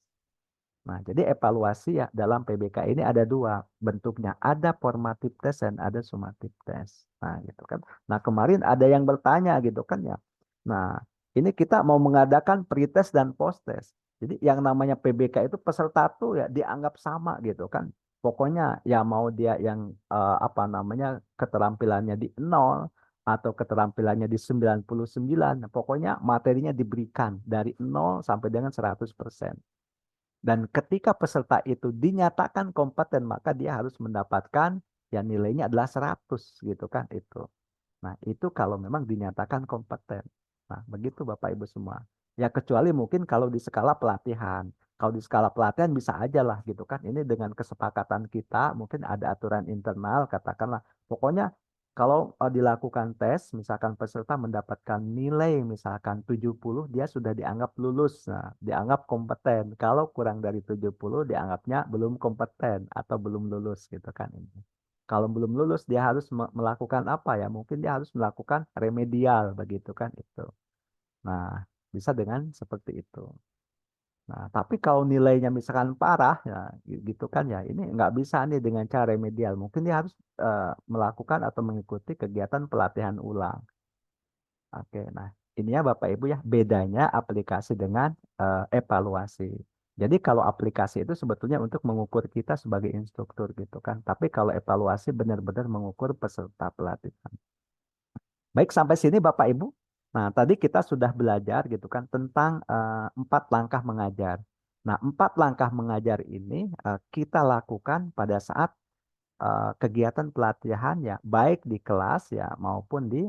Nah, jadi evaluasi ya dalam PBK ini ada dua bentuknya. Ada formative test dan ada summative test. Nah, gitu kan. Nah, kemarin ada yang bertanya gitu kan ya. Nah, ini kita mau mengadakan pretest dan posttest. Jadi yang namanya PBK itu peserta tuh ya dianggap sama gitu kan. Pokoknya ya mau dia yang apa namanya keterampilannya di nol atau keterampilannya di 99, pokoknya materinya diberikan dari nol sampai dengan 100%. Dan ketika peserta itu dinyatakan kompeten, maka dia harus mendapatkan ya nilainya adalah 100 gitu kan itu. Nah, itu kalau memang dinyatakan kompeten. Nah, begitu Bapak Ibu semua. Ya kecuali mungkin kalau di skala pelatihan. Kalau di skala pelatihan bisa aja lah gitu kan. Ini dengan kesepakatan kita, mungkin ada aturan internal, katakanlah. Pokoknya kalau dilakukan tes, misalkan peserta mendapatkan nilai misalkan 70, dia sudah dianggap lulus. Nah, dianggap kompeten. Kalau kurang dari 70, dianggapnya belum kompeten atau belum lulus gitu kan ini. Kalau belum lulus, dia harus melakukan apa ya? Mungkin dia harus melakukan remedial begitu kan itu. Nah, bisa dengan seperti itu. Nah, tapi kalau nilainya misalkan parah, ya gitu kan ya, ini nggak bisa nih dengan cara remedial. Mungkin dia harus melakukan atau mengikuti kegiatan pelatihan ulang. Oke, nah ini ya Bapak Ibu ya, bedanya aplikasi dengan evaluasi. Jadi kalau aplikasi itu sebetulnya untuk mengukur kita sebagai instruktur gitu kan. Tapi kalau evaluasi benar-benar mengukur peserta pelatihan. Baik, sampai sini Bapak Ibu. Nah, tadi kita sudah belajar gitu kan tentang 4 langkah mengajar. Nah, 4 langkah mengajar ini kita lakukan pada saat kegiatan pelatihan ya, baik di kelas ya maupun di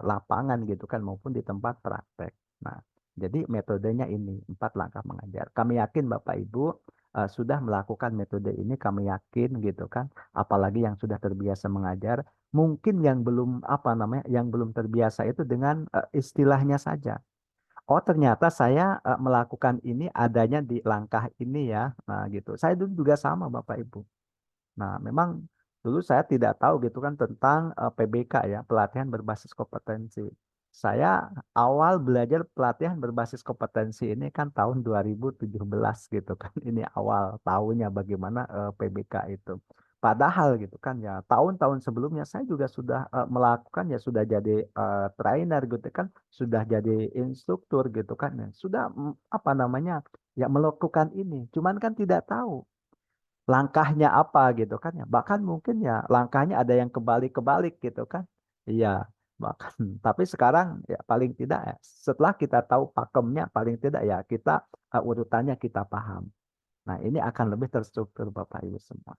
lapangan gitu kan, maupun di tempat praktek. Nah, jadi metodenya ini 4 langkah mengajar. Kami yakin Bapak Ibu sudah melakukan metode ini, kami yakin gitu kan. Apalagi yang sudah terbiasa mengajar, mungkin yang belum apa namanya, yang belum terbiasa itu dengan istilahnya saja. Oh, ternyata saya melakukan ini adanya di langkah ini ya. Nah, gitu. Saya dulu juga sama Bapak Ibu. Nah, memang dulu saya tidak tahu gitu kan tentang PBK ya, pelatihan berbasis kompetensi. Saya awal belajar pelatihan berbasis kompetensi ini kan tahun 2017 gitu kan. Ini awal tahunnya bagaimana PBK itu. Padahal gitu kan ya, tahun-tahun sebelumnya saya juga sudah melakukan ya, sudah jadi trainer gitu kan, sudah jadi instruktur gitu kan ya. Sudah apa namanya? Ya melakukan ini. Cuman kan tidak tahu langkahnya apa gitu kan ya. Bahkan mungkin ya langkahnya ada yang kebalik-kebalik gitu kan. Iya, bahkan tapi sekarang ya paling tidak ya, setelah kita tahu pakemnya paling tidak ya kita urutannya kita paham. Nah, ini akan lebih terstruktur Bapak Ibu semua.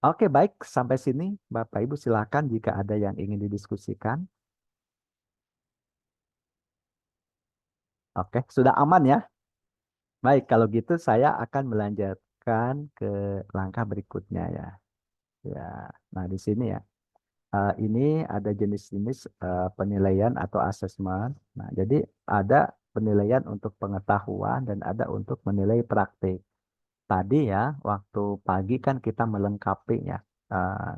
Oke, baik, sampai sini Bapak Ibu silakan jika ada yang ingin didiskusikan. Oke, sudah aman ya? Baik, kalau gitu saya akan melanjutkan ke langkah berikutnya ya. Ya, nah di sini ya. Ini ada jenis-jenis penilaian atau asesmen. Nah, jadi ada penilaian untuk pengetahuan dan ada untuk menilai praktik. Tadi ya, waktu pagi kan kita melengkapi ya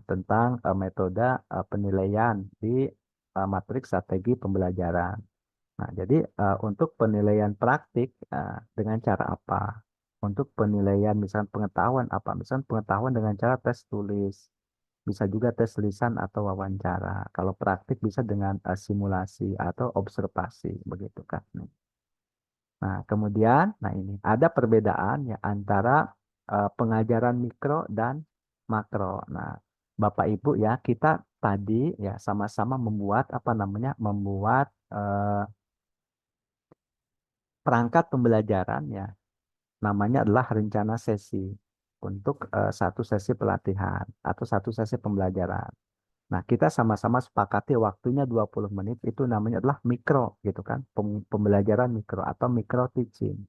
tentang metode penilaian di matriks strategi pembelajaran. Nah, jadi untuk penilaian praktik dengan cara apa? Untuk penilaian misalnya pengetahuan apa? Misalnya pengetahuan dengan cara tes tulis. Bisa juga tes lisan atau wawancara. Kalau praktik bisa dengan simulasi atau observasi, begitu kan. Nah, kemudian, nah ini ada perbedaan ya antara pengajaran mikro dan makro. Nah, Bapak Ibu ya, kita tadi ya sama-sama membuat apa namanya, membuat perangkat pembelajaran ya, namanya adalah rencana sesi untuk satu sesi pelatihan atau satu sesi pembelajaran. Nah, kita sama-sama sepakati waktunya 20 menit itu namanya adalah mikro gitu kan, pembelajaran mikro atau mikro teaching.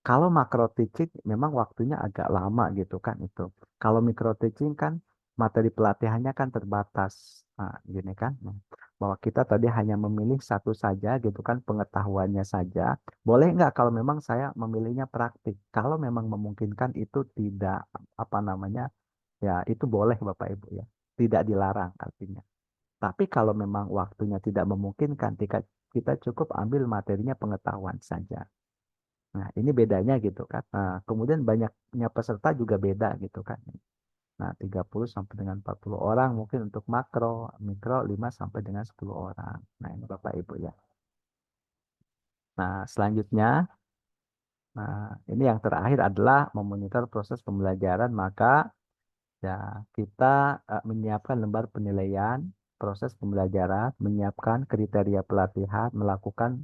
Kalau makro teaching memang waktunya agak lama gitu kan itu. Kalau mikro teaching kan materi pelatihannya kan terbatas. Nah, gini kan. Nah, bahwa kita tadi hanya memilih satu saja gitu kan pengetahuannya saja. Boleh nggak kalau memang saya memilihnya praktik? Kalau memang memungkinkan itu tidak apa namanya ya itu boleh Bapak Ibu ya. Tidak dilarang artinya. Tapi kalau memang waktunya tidak memungkinkan, kita cukup ambil materinya pengetahuan saja. Nah, ini bedanya gitu kan. Nah, kemudian banyaknya peserta juga beda gitu kan. Nah, 30 sampai dengan 40 orang mungkin untuk makro, mikro 5 sampai dengan 10 orang. Nah, ini Bapak Ibu ya. Nah, selanjutnya, nah ini yang terakhir adalah memonitor proses pembelajaran, maka ya kita menyiapkan lembar penilaian proses pembelajaran, menyiapkan kriteria pelatihan, melakukan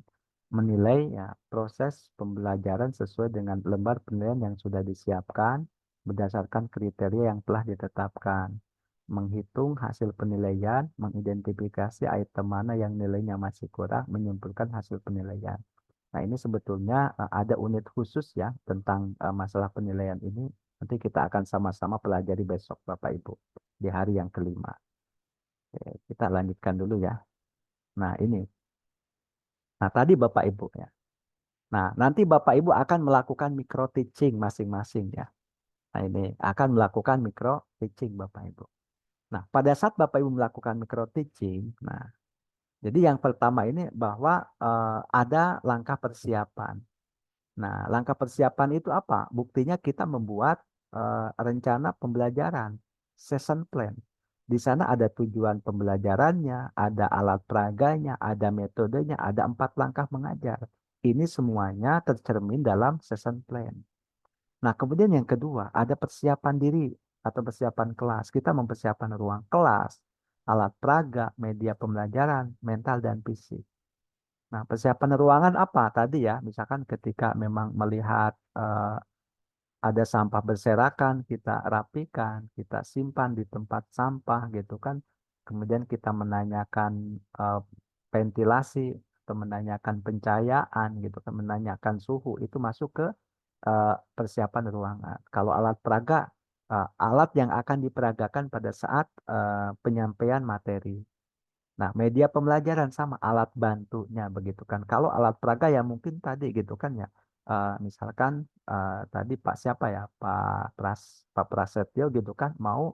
menilai ya proses pembelajaran sesuai dengan lembar penilaian yang sudah disiapkan berdasarkan kriteria yang telah ditetapkan. Menghitung hasil penilaian, mengidentifikasi item mana yang nilainya masih kurang, menyimpulkan hasil penilaian. Nah, ini sebetulnya ada unit khusus ya tentang masalah penilaian ini. Nanti kita akan sama-sama pelajari besok, Bapak Ibu, di hari yang kelima. Oke, kita lanjutkan dulu ya. Nah, ini. Nah, tadi Bapak Ibu ya. Nah, nanti Bapak Ibu akan melakukan micro teaching masing-masing ya. Nah, ini akan melakukan micro teaching Bapak Ibu. Nah, pada saat Bapak Ibu melakukan micro teaching, nah, jadi yang pertama ini bahwa ada langkah persiapan. Nah, langkah persiapan itu apa? Buktinya kita membuat rencana pembelajaran, session plan. Di sana ada tujuan pembelajarannya, ada alat peraganya, ada metodenya, ada 4 langkah mengajar. Ini semuanya tercermin dalam session plan. Nah, kemudian yang kedua, ada persiapan diri atau persiapan kelas. Kita mempersiapkan ruang kelas, alat peraga, media pembelajaran, mental, dan fisik. Nah, persiapan ruangan apa tadi ya? Misalkan ketika memang melihat ada sampah berserakan, kita rapikan, kita simpan di tempat sampah gitu kan. Kemudian kita menanyakan ventilasi atau menanyakan pencahayaan gitu kan, menanyakan suhu itu masuk ke persiapan ruangan. Kalau alat peraga, alat yang akan diperagakan pada saat penyampaian materi. Nah, media pembelajaran sama alat bantunya begitu kan. Kalau alat peraga ya mungkin tadi gitu kan ya. Misalkan tadi Pak siapa ya Pak Prasetyo gitu kan mau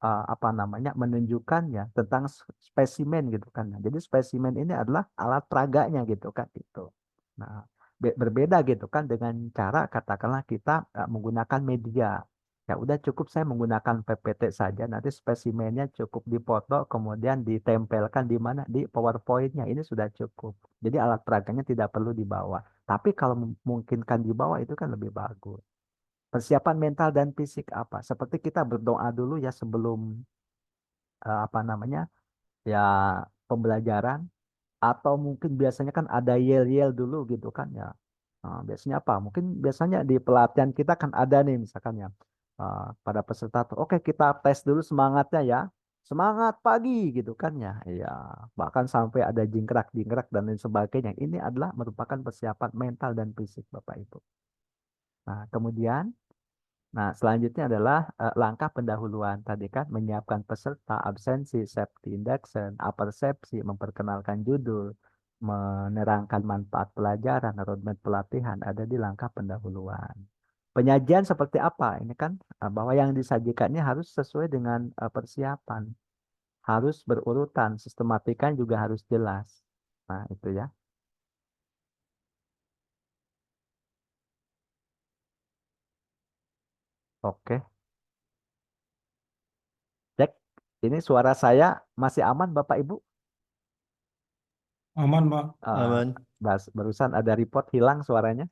apa namanya menunjukkan ya tentang spesimen gitu kan. Nah, jadi spesimen ini adalah alat peraganya gitu kan itu. Nah, berbeda gitu kan dengan cara katakanlah kita menggunakan media. Ya udah cukup saya menggunakan PPT saja, nanti spesimennya cukup dipoto, kemudian ditempelkan di mana di PowerPoint-nya. Ini sudah cukup. Jadi alat peraganya tidak perlu dibawa. Tapi kalau memungkinkan dibawa itu kan lebih bagus. Persiapan mental dan fisik apa? Seperti kita berdoa dulu ya sebelum apa namanya ya pembelajaran atau mungkin biasanya kan ada yel-yel dulu gitu kan ya. Nah, biasanya apa? Mungkin biasanya di pelatihan kita kan ada nih misalkan ya pada peserta tuh, oke kita tes dulu semangatnya ya. Semangat pagi gitu kan ya. Iya, bahkan sampai ada jingkrak-jingkrak dan lain sebagainya. Ini adalah merupakan persiapan mental dan fisik Bapak Ibu. Nah, kemudian selanjutnya adalah langkah pendahuluan tadi kan menyiapkan peserta, absensi, safety induction, apersepsi, memperkenalkan judul, menerangkan manfaat pelajaran, roadmap pelatihan ada di langkah pendahuluan. Penyajian seperti apa? Ini kan bahwa yang disajikannya harus sesuai dengan persiapan, harus berurutan, sistematika juga harus jelas. Nah, itu ya. Oke, cek. Ini suara saya masih aman Bapak Ibu? Aman, Pak. Eh, Aman. Barusan ada report hilang suaranya.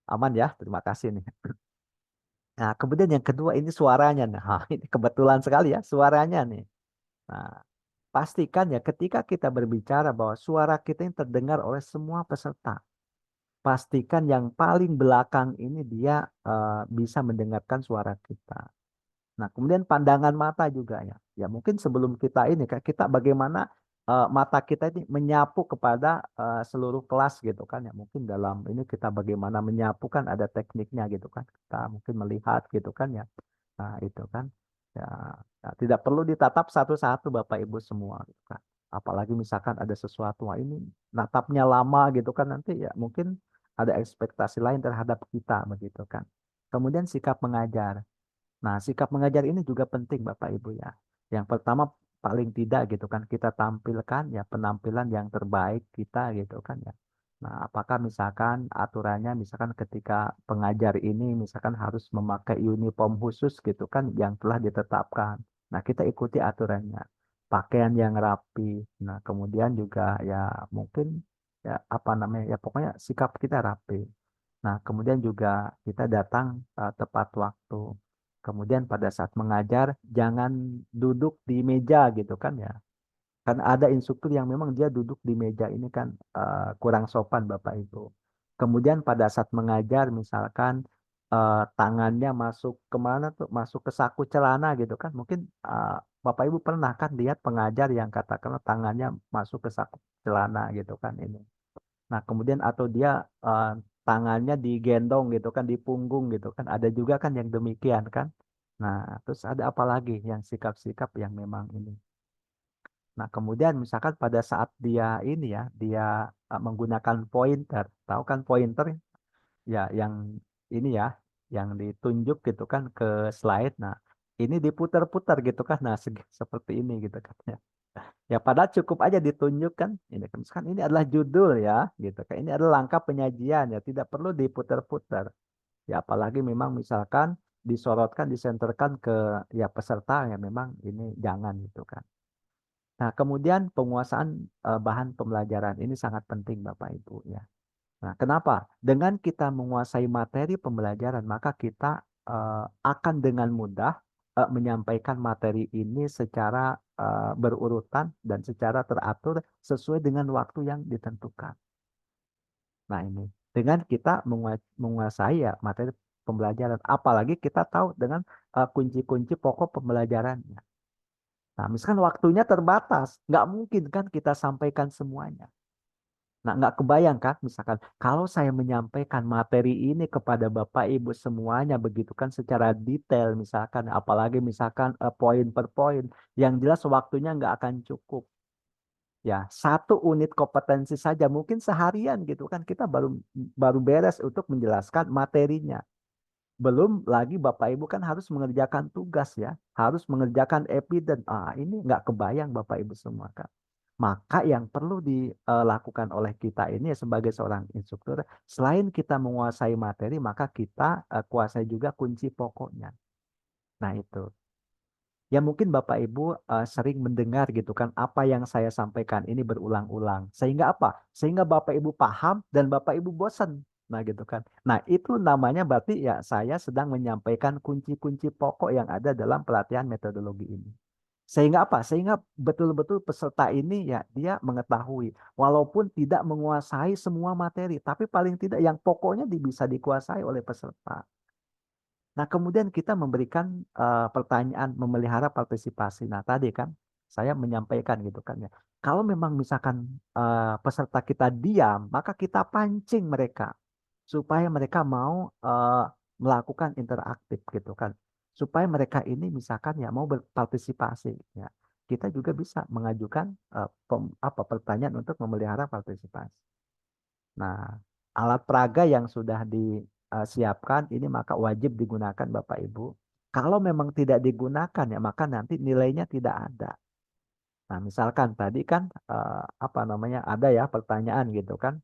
Aman ya, terima kasih nih. Nah, kemudian yang kedua ini suaranya. Nah, ini kebetulan sekali ya suaranya nih. Nah, pastikan ya ketika kita berbicara bahwa suara kita ini terdengar oleh semua peserta. Pastikan yang paling belakang ini dia bisa mendengarkan suara kita. Nah, kemudian pandangan mata juga ya. Ya mungkin sebelum kita ini Kak, kita bagaimana mata kita ini menyapu kepada seluruh kelas gitu kan ya. Mungkin dalam ini kita bagaimana menyapu kan ada tekniknya gitu kan. Kita mungkin melihat gitu kan ya. Nah, itu kan ya, ya, tidak perlu ditatap satu-satu Bapak Ibu semua gitu kan. Apalagi misalkan ada sesuatu, wah ini natapnya lama gitu kan nanti ya mungkin ada ekspektasi lain terhadap kita begitu kan. Kemudian sikap mengajar. Nah, sikap mengajar ini juga penting Bapak Ibu ya. Yang pertama paling tidak gitu kan kita tampilkan ya penampilan yang terbaik kita gitu kan ya. Nah, apakah misalkan aturannya misalkan ketika pengajar ini misalkan harus memakai uniform khusus gitu kan yang telah ditetapkan. Nah, kita ikuti aturannya. Pakaian yang rapi. Nah, kemudian juga ya mungkin ya apa namanya ya pokoknya sikap kita rapi. Nah, kemudian juga kita datang tepat waktu. Kemudian pada saat mengajar, jangan duduk di meja gitu kan ya. Kan ada instruktur yang memang dia duduk di meja ini kan kurang sopan Bapak Ibu. Kemudian pada saat mengajar misalkan tangannya masuk kemana tuh? Masuk ke saku celana gitu kan. Mungkin Bapak Ibu pernah kan lihat pengajar yang katakanlah tangannya masuk ke saku celana gitu kan ini. Nah, kemudian atau dia tangannya digendong gitu kan di punggung gitu kan. Ada juga kan yang demikian kan. Nah, terus ada apa lagi yang sikap-sikap yang memang ini. Nah, kemudian misalkan pada saat dia ini ya, dia menggunakan pointer. Tahu kan pointer ya yang ini ya, yang ditunjuk gitu kan ke slide. Nah, ini diputar-putar gitu kan. Nah, seperti ini gitu kan ya. Ya padahal cukup aja ditunjukkan ini kan misalkan ini adalah judul ya gitu kan. Ini adalah langkah penyajian ya tidak perlu diputar-putar. Ya apalagi memang misalkan disorotkan disenterkan ke ya peserta ya memang ini jangan gitu kan. Nah, kemudian penguasaan bahan pembelajaran ini sangat penting Bapak Ibu ya. Nah, kenapa? Dengan kita menguasai materi pembelajaran, maka kita akan dengan mudah menyampaikan materi ini secara berurutan dan secara teratur sesuai dengan waktu yang ditentukan. Nah, ini dengan kita menguasai ya materi pembelajaran, apalagi kita tahu dengan kunci-kunci pokok pembelajarannya. Nah, misalkan waktunya terbatas, nggak mungkin kan kita sampaikan semuanya. Nah, nggak kebayang kan, misalkan kalau saya menyampaikan materi ini kepada Bapak Ibu semuanya begitu kan secara detail, misalkan, apalagi misalkan poin per poin, yang jelas waktunya nggak akan cukup. Ya, satu unit kompetensi saja mungkin seharian gitu kan kita baru baru beres untuk menjelaskan materinya. Belum lagi Bapak Ibu kan harus mengerjakan tugas ya, harus mengerjakan evidence. Ah, ini nggak kebayang Bapak Ibu semua kan. Maka yang perlu dilakukan oleh kita ini ya sebagai seorang instruktur, selain kita menguasai materi, maka kita kuasai juga kunci pokoknya. Nah itu. Ya mungkin Bapak Ibu sering mendengar gitu kan apa yang saya sampaikan ini berulang-ulang. Sehingga apa? Sehingga Bapak Ibu paham dan Bapak Ibu bosan. Nah gitu kan. Nah itu namanya berarti ya saya sedang menyampaikan kunci-kunci pokok yang ada dalam pelatihan metodologi ini. Sehingga apa? Sehingga betul-betul peserta ini ya dia mengetahui walaupun tidak menguasai semua materi, tapi paling tidak yang pokoknya bisa dikuasai oleh peserta. Nah, kemudian kita memberikan pertanyaan memelihara partisipasi. Nah, tadi kan saya menyampaikan gitu kan ya. Kalau memang misalkan peserta kita diam, maka kita pancing mereka supaya mereka mau melakukan interaktif gitu kan. Supaya mereka ini misalkan ya mau berpartisipasi ya. Kita juga bisa mengajukan apa pertanyaan untuk memelihara partisipasi. Nah, alat peraga yang sudah disiapkan ini maka wajib digunakan Bapak Ibu. Kalau memang tidak digunakan ya maka nanti nilainya tidak ada. Nah, misalkan tadi kan apa namanya ada ya pertanyaan gitu kan.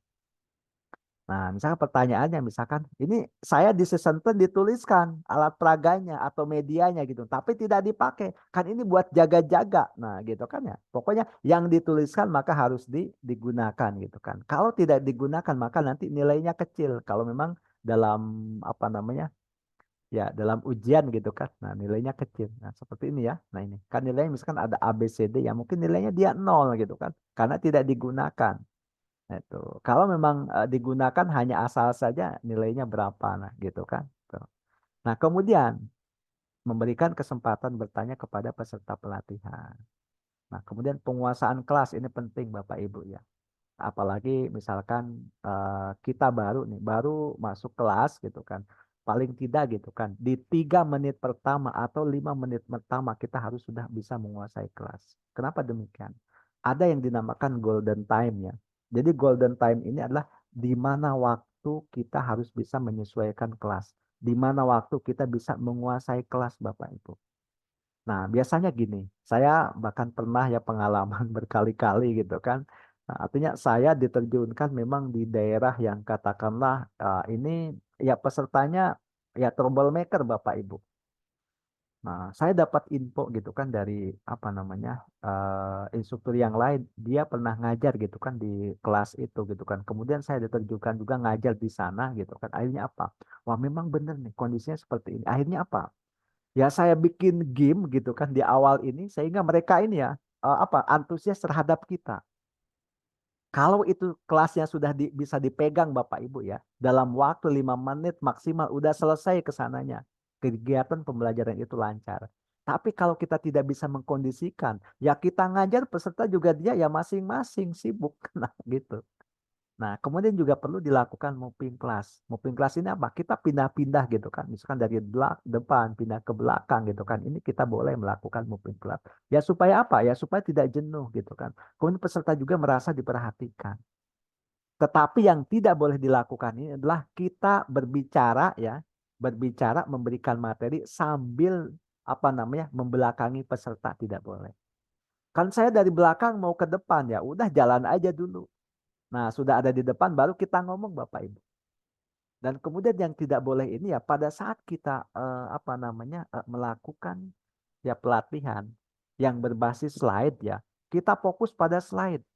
Nah, misalkan pertanyaannya, misalkan ini saya di season term dituliskan alat peraganya atau medianya gitu, tapi tidak dipakai. Kan ini buat jaga-jaga. Nah, gitu kan ya. Pokoknya yang dituliskan maka harus digunakan gitu kan. Kalau tidak digunakan maka nanti nilainya kecil. Kalau memang dalam apa namanya? Ya, dalam ujian gitu kan. Nah, nilainya kecil. Nah, seperti ini ya. Nah, ini kan nilainya misalkan ada A, B, C, D ya mungkin nilainya dia nol gitu kan. Karena tidak digunakan. Nah, itu. Kalau memang digunakan hanya asal saja nilainya berapa, nah gitu kan. Tuh. Nah, kemudian memberikan kesempatan bertanya kepada peserta pelatihan. Nah, kemudian penguasaan kelas ini penting Bapak Ibu ya. Apalagi misalkan kita baru nih, baru masuk kelas gitu kan. Paling tidak gitu kan, di 3 menit pertama atau 5 menit pertama kita harus sudah bisa menguasai kelas. Kenapa demikian? Ada yang dinamakan golden time ya. Jadi golden time ini adalah di mana waktu kita harus bisa menyesuaikan kelas. Di mana waktu kita bisa menguasai kelas Bapak Ibu. Nah, biasanya gini, saya bahkan pernah ya pengalaman berkali-kali gitu kan. Nah, artinya saya diterjunkan memang di daerah yang katakanlah ini ya pesertanya ya troublemaker Bapak Ibu. Nah, saya dapat info gitu kan dari apa namanya instruktur yang lain, dia pernah ngajar gitu kan di kelas itu gitu kan. Kemudian saya diterjunkan juga ngajar di sana gitu kan. Akhirnya apa? Wah, memang benar nih kondisinya seperti ini. Akhirnya apa? Ya saya bikin game gitu kan di awal ini sehingga mereka ini ya apa antusias terhadap kita. Kalau itu kelasnya sudah bisa dipegang Bapak Ibu ya, dalam waktu 5 menit maksimal udah selesai ke sananya. Kegiatan pembelajaran itu lancar. Tapi kalau kita tidak bisa mengkondisikan, ya kita ngajar peserta juga dia ya masing-masing sibuk. Nah gitu. Nah, kemudian juga perlu dilakukan moving class. Moving class ini apa? Kita pindah-pindah gitu kan. Misalkan dari depan pindah ke belakang gitu kan. Ini kita boleh melakukan moving class. Ya supaya apa? Ya supaya tidak jenuh gitu kan. Kemudian peserta juga merasa diperhatikan. Tetapi yang tidak boleh dilakukan ini adalah kita berbicara ya, berbicara memberikan materi sambil apa namanya membelakangi peserta tidak boleh. Kan saya dari belakang mau ke depan ya, udah jalan aja dulu. Nah, sudah ada di depan baru kita ngomong Bapak Ibu. Dan kemudian yang tidak boleh ini ya pada saat kita apa namanya melakukan ya pelatihan yang berbasis slide ya, kita fokus pada slide.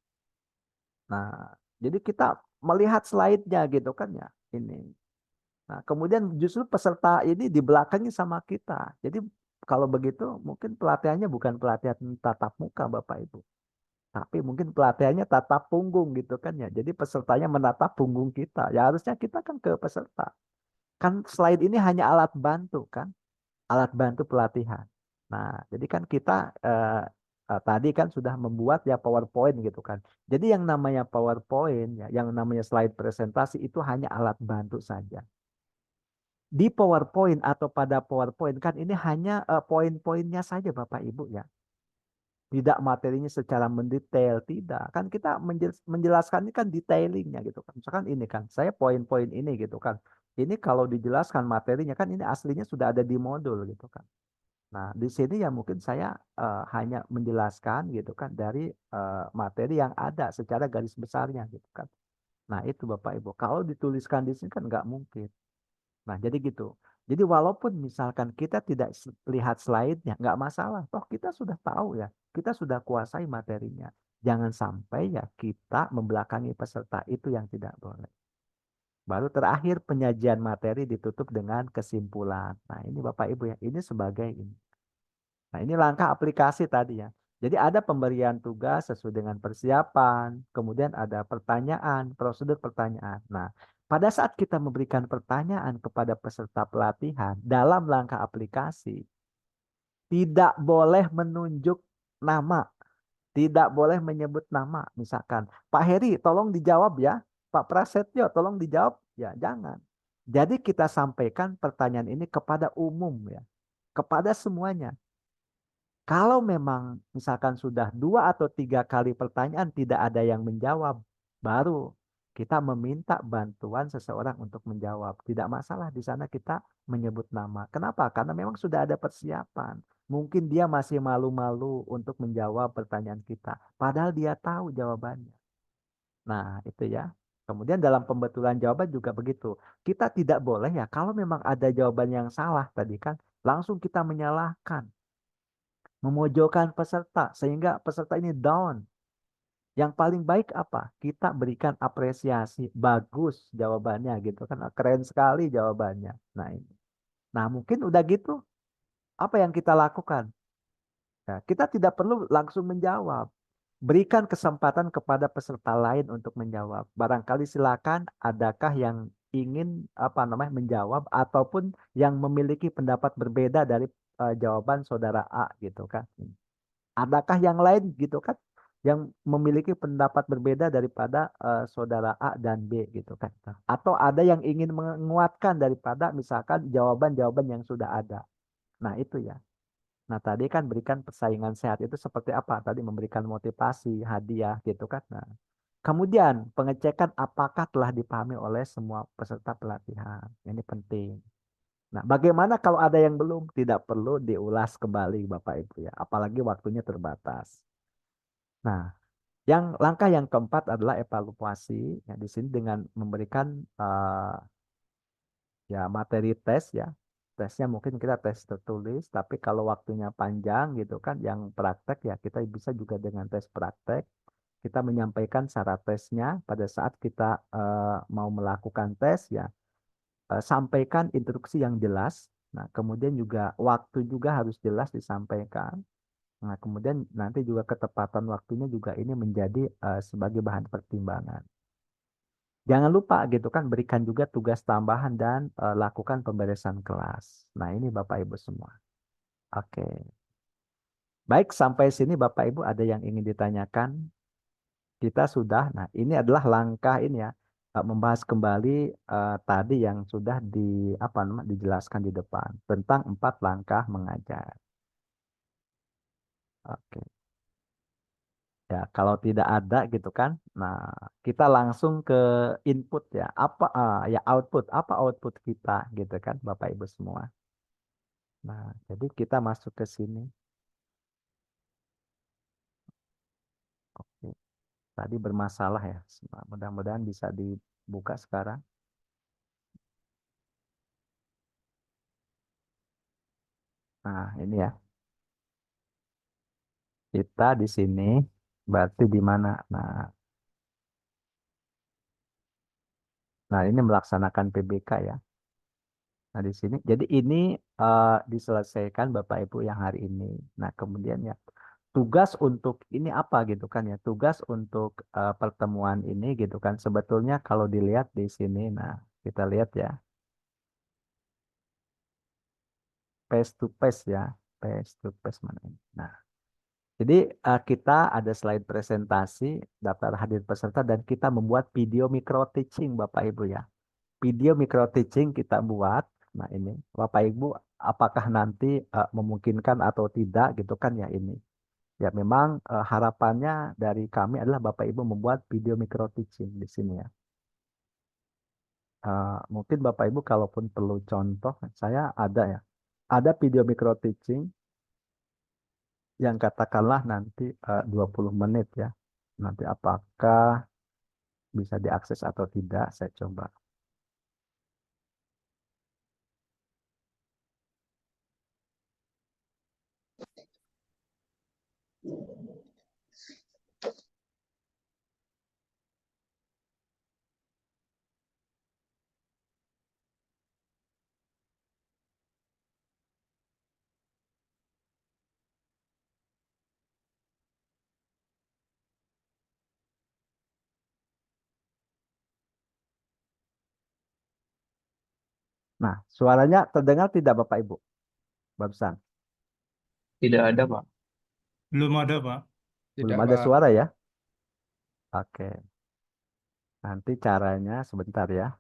Nah, jadi kita melihat slide-nya gitu kan ya. Ini. Nah, kemudian justru peserta ini di belakangnya sama kita. Jadi kalau begitu mungkin pelatihannya bukan pelatihan tatap muka Bapak Ibu. Tapi mungkin pelatihannya tatap punggung gitu kan ya. Jadi pesertanya menatap punggung kita. Ya harusnya kita kan ke peserta. Kan slide ini hanya alat bantu kan. Alat bantu pelatihan. Nah, jadi kan kita tadi kan sudah membuat ya PowerPoint gitu kan. Jadi yang namanya PowerPoint ya, yang namanya slide presentasi itu hanya alat bantu saja. Di PowerPoint atau pada PowerPoint kan ini hanya poin-poinnya saja Bapak Ibu ya. Tidak materinya secara mendetail, tidak. Kan kita menjelaskan ini kan detailingnya gitu kan. Misalkan ini kan, saya poin-poin ini gitu kan. Ini kalau dijelaskan materinya kan ini aslinya sudah ada di modul gitu kan. Nah, di sini ya mungkin saya hanya menjelaskan gitu kan dari materi yang ada secara garis besarnya gitu kan. Nah, itu Bapak Ibu. Kalau dituliskan di sini kan nggak mungkin. Nah, jadi gitu. Jadi walaupun misalkan kita tidak lihat slide-nya, nggak masalah. Toh kita sudah tahu ya, kita sudah kuasai materinya. Jangan sampai ya kita membelakangi peserta itu yang tidak boleh. Baru terakhir penyajian materi ditutup dengan kesimpulan. Nah, ini Bapak Ibu ya, ini sebagai ini. Nah, ini langkah aplikasi tadi ya. Jadi ada pemberian tugas sesuai dengan persiapan, kemudian ada pertanyaan, prosedur pertanyaan. Nah, pada saat kita memberikan pertanyaan kepada peserta pelatihan dalam langkah aplikasi, tidak boleh menunjuk nama, tidak boleh menyebut nama. Misalkan, Pak Heri, tolong dijawab ya. Pak Prasetyo, tolong dijawab. Ya, jangan. Jadi kita sampaikan pertanyaan ini kepada umum ya, kepada semuanya. Kalau memang misalkan sudah 2 atau 3 kali pertanyaan tidak ada yang menjawab, baru kita meminta bantuan seseorang untuk menjawab. Tidak masalah di sana kita menyebut nama. Kenapa? Karena memang sudah ada persiapan. Mungkin dia masih malu-malu untuk menjawab pertanyaan kita. Padahal dia tahu jawabannya. Nah, itu ya. Kemudian dalam pembetulan jawaban juga begitu. Kita tidak boleh ya, kalau memang ada jawaban yang salah tadi kan, langsung kita menyalahkan, memojokkan peserta, sehingga peserta ini down. Yang paling baik apa? Kita berikan apresiasi, bagus jawabannya gitu kan, keren sekali jawabannya. Nah ini. Nah mungkin udah gitu, apa yang kita lakukan? Nah, kita tidak perlu langsung menjawab. Berikan kesempatan kepada peserta lain untuk menjawab. Barangkali silakan, adakah yang ingin apa namanya menjawab ataupun yang memiliki pendapat berbeda dari jawaban saudara A gitu kan? Adakah yang lain gitu kan? Yang memiliki pendapat berbeda daripada saudara A dan B gitu kan? Atau ada yang ingin menguatkan daripada misalkan jawaban-jawaban yang sudah ada. Nah, itu ya. Nah, tadi kan berikan persaingan sehat itu seperti apa? Tadi memberikan motivasi, hadiah gitu kan. Nah, kemudian pengecekan apakah telah dipahami oleh semua peserta pelatihan. Ini penting. Nah, bagaimana kalau ada yang belum? Tidak perlu diulas kembali Bapak Ibu ya. Apalagi waktunya terbatas. Nah, langkah yang keempat adalah evaluasi. Ya, di sini dengan memberikan ya materi tes ya. Tesnya mungkin kita tes tertulis, tapi kalau waktunya panjang gitu kan, yang praktek ya kita bisa juga dengan tes praktek. Kita menyampaikan syarat tesnya pada saat kita mau melakukan tes ya, sampaikan instruksi yang jelas. Nah, kemudian juga waktu juga harus jelas disampaikan. Nah, kemudian nanti juga ketepatan waktunya juga ini menjadi sebagai bahan pertimbangan. Jangan lupa gitu kan berikan juga tugas tambahan dan lakukan pemberesan kelas. Nah, ini Bapak Ibu semua. Oke. Baik, sampai sini Bapak Ibu ada yang ingin ditanyakan? Kita sudah. Nah, ini adalah langkah ini ya, membahas kembali tadi yang sudah apa namanya dijelaskan di depan tentang 4 langkah mengajar. Oke. Ya, kalau tidak ada gitu kan. Nah, kita langsung ke input ya. Apa ya output? Apa output kita gitu kan Bapak Ibu semua. Nah, jadi kita masuk ke sini. Oke. Tadi bermasalah ya. Mudah-mudahan bisa dibuka sekarang. Nah, ini ya. Kita di sini berarti di mana? Nah, ini melaksanakan PBK ya. Nah, di sini. Jadi ini diselesaikan Bapak Ibu yang hari ini. Nah, kemudian ya tugas untuk ini apa gitu kan ya. Tugas untuk pertemuan ini gitu kan. Sebetulnya kalau dilihat di sini, nah kita lihat ya. Face to face ya. Face to face mana ini. Nah, jadi kita ada slide presentasi, daftar hadir peserta, dan kita membuat video micro teaching Bapak Ibu ya. Video micro teaching kita buat. Nah ini, Bapak Ibu, apakah nanti memungkinkan atau tidak gitu kan ya ini. Ya memang harapannya dari kami adalah Bapak Ibu membuat video micro teaching di sini ya. Mungkin Bapak Ibu kalaupun perlu contoh, saya ada ya. Ada video micro teaching yang katakanlah nanti 20 menit ya. Nanti apakah bisa diakses atau tidak, saya coba. Nah, suaranya terdengar tidak Bapak Ibu? Barusan. Tidak ada, Pak. Belum ada, Pak. Belum Tidak, ada Pak. suara ya? Oke. Nanti caranya sebentar ya.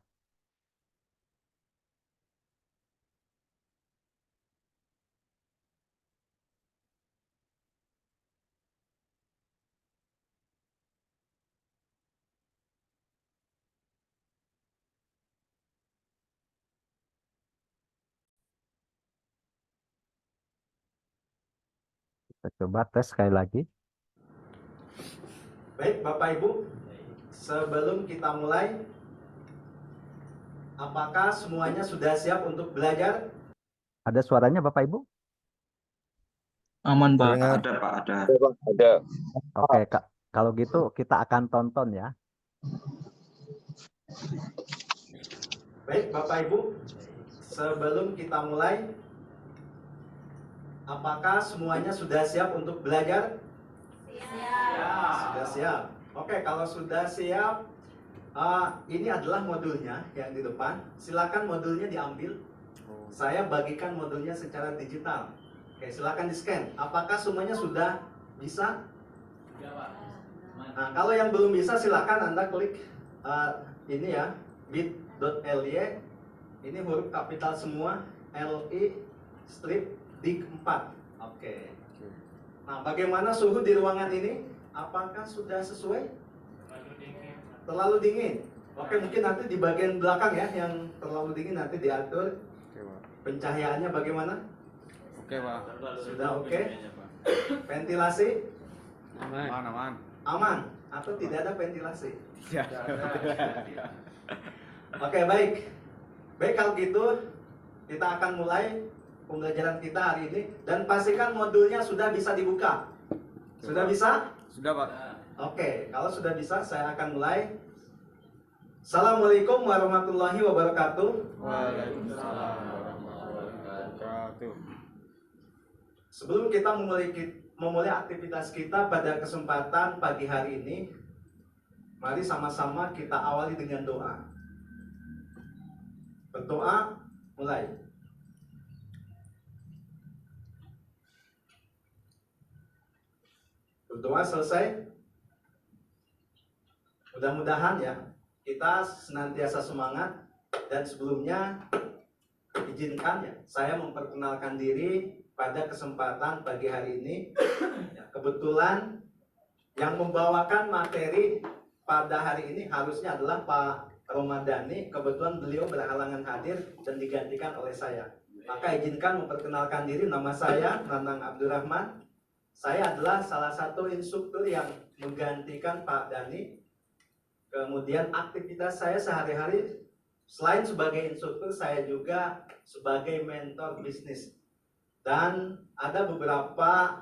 Kita coba tes sekali lagi. Baik, Bapak Ibu. sebelum kita mulai, apakah semuanya sudah siap untuk belajar? Ada suaranya Bapak Ibu? Aman, Pak. Terdengar. Ada, Pak. Ada. Oke, kalau gitu kita akan tonton ya. Baik, Bapak Ibu, sebelum kita mulai, apakah semuanya sudah siap untuk belajar? Siap. Sudah siap. Oke, kalau sudah siap, ini adalah modulnya yang di depan. Silakan modulnya diambil. Saya bagikan modulnya secara digital. Oke, silakan di-scan. Apakah semuanya sudah bisa? Nah, kalau yang belum bisa, silakan Anda klik ini ya, bit.ly. Ini huruf kapital semua, LI strip dig 4. Oke. Nah, bagaimana suhu di ruangan ini? Apakah sudah sesuai? Terlalu dingin. Oke, mungkin nanti di bagian belakang ya, yang terlalu dingin nanti diatur. Pencahayaannya bagaimana? Oke, Pak. Sudah oke? Ventilasi? Aman. Aman atau tidak ada ventilasi? Ya. Oke, baik. Baik, kalau gitu kita akan mulai pembelajaran kita hari ini, dan pastikan modulnya sudah bisa dibuka. Sudah bisa? Sudah, Pak. Oke, kalau sudah bisa saya akan mulai. Assalamualaikum warahmatullahi wabarakatuh. Waalaikumsalam warahmatullahi wabarakatuh. Sebelum kita memulai aktivitas kita pada kesempatan pagi hari ini, mari sama-sama kita awali dengan doa. Berdoa, mulai. Berdoa selesai. Mudah-mudahan ya kita senantiasa semangat, dan sebelumnya izinkan ya saya memperkenalkan diri pada kesempatan pagi hari ini. Ya, kebetulan yang membawakan materi pada hari ini harusnya adalah Pak Romadani. Kebetulan beliau berhalangan hadir dan digantikan oleh saya. Maka izinkan memperkenalkan diri. Nama saya Nanang Abdurrahman. Saya adalah salah satu instruktur yang menggantikan Pak Dani. Kemudian aktivitas saya sehari-hari selain sebagai instruktur, saya juga sebagai mentor bisnis. Dan ada beberapa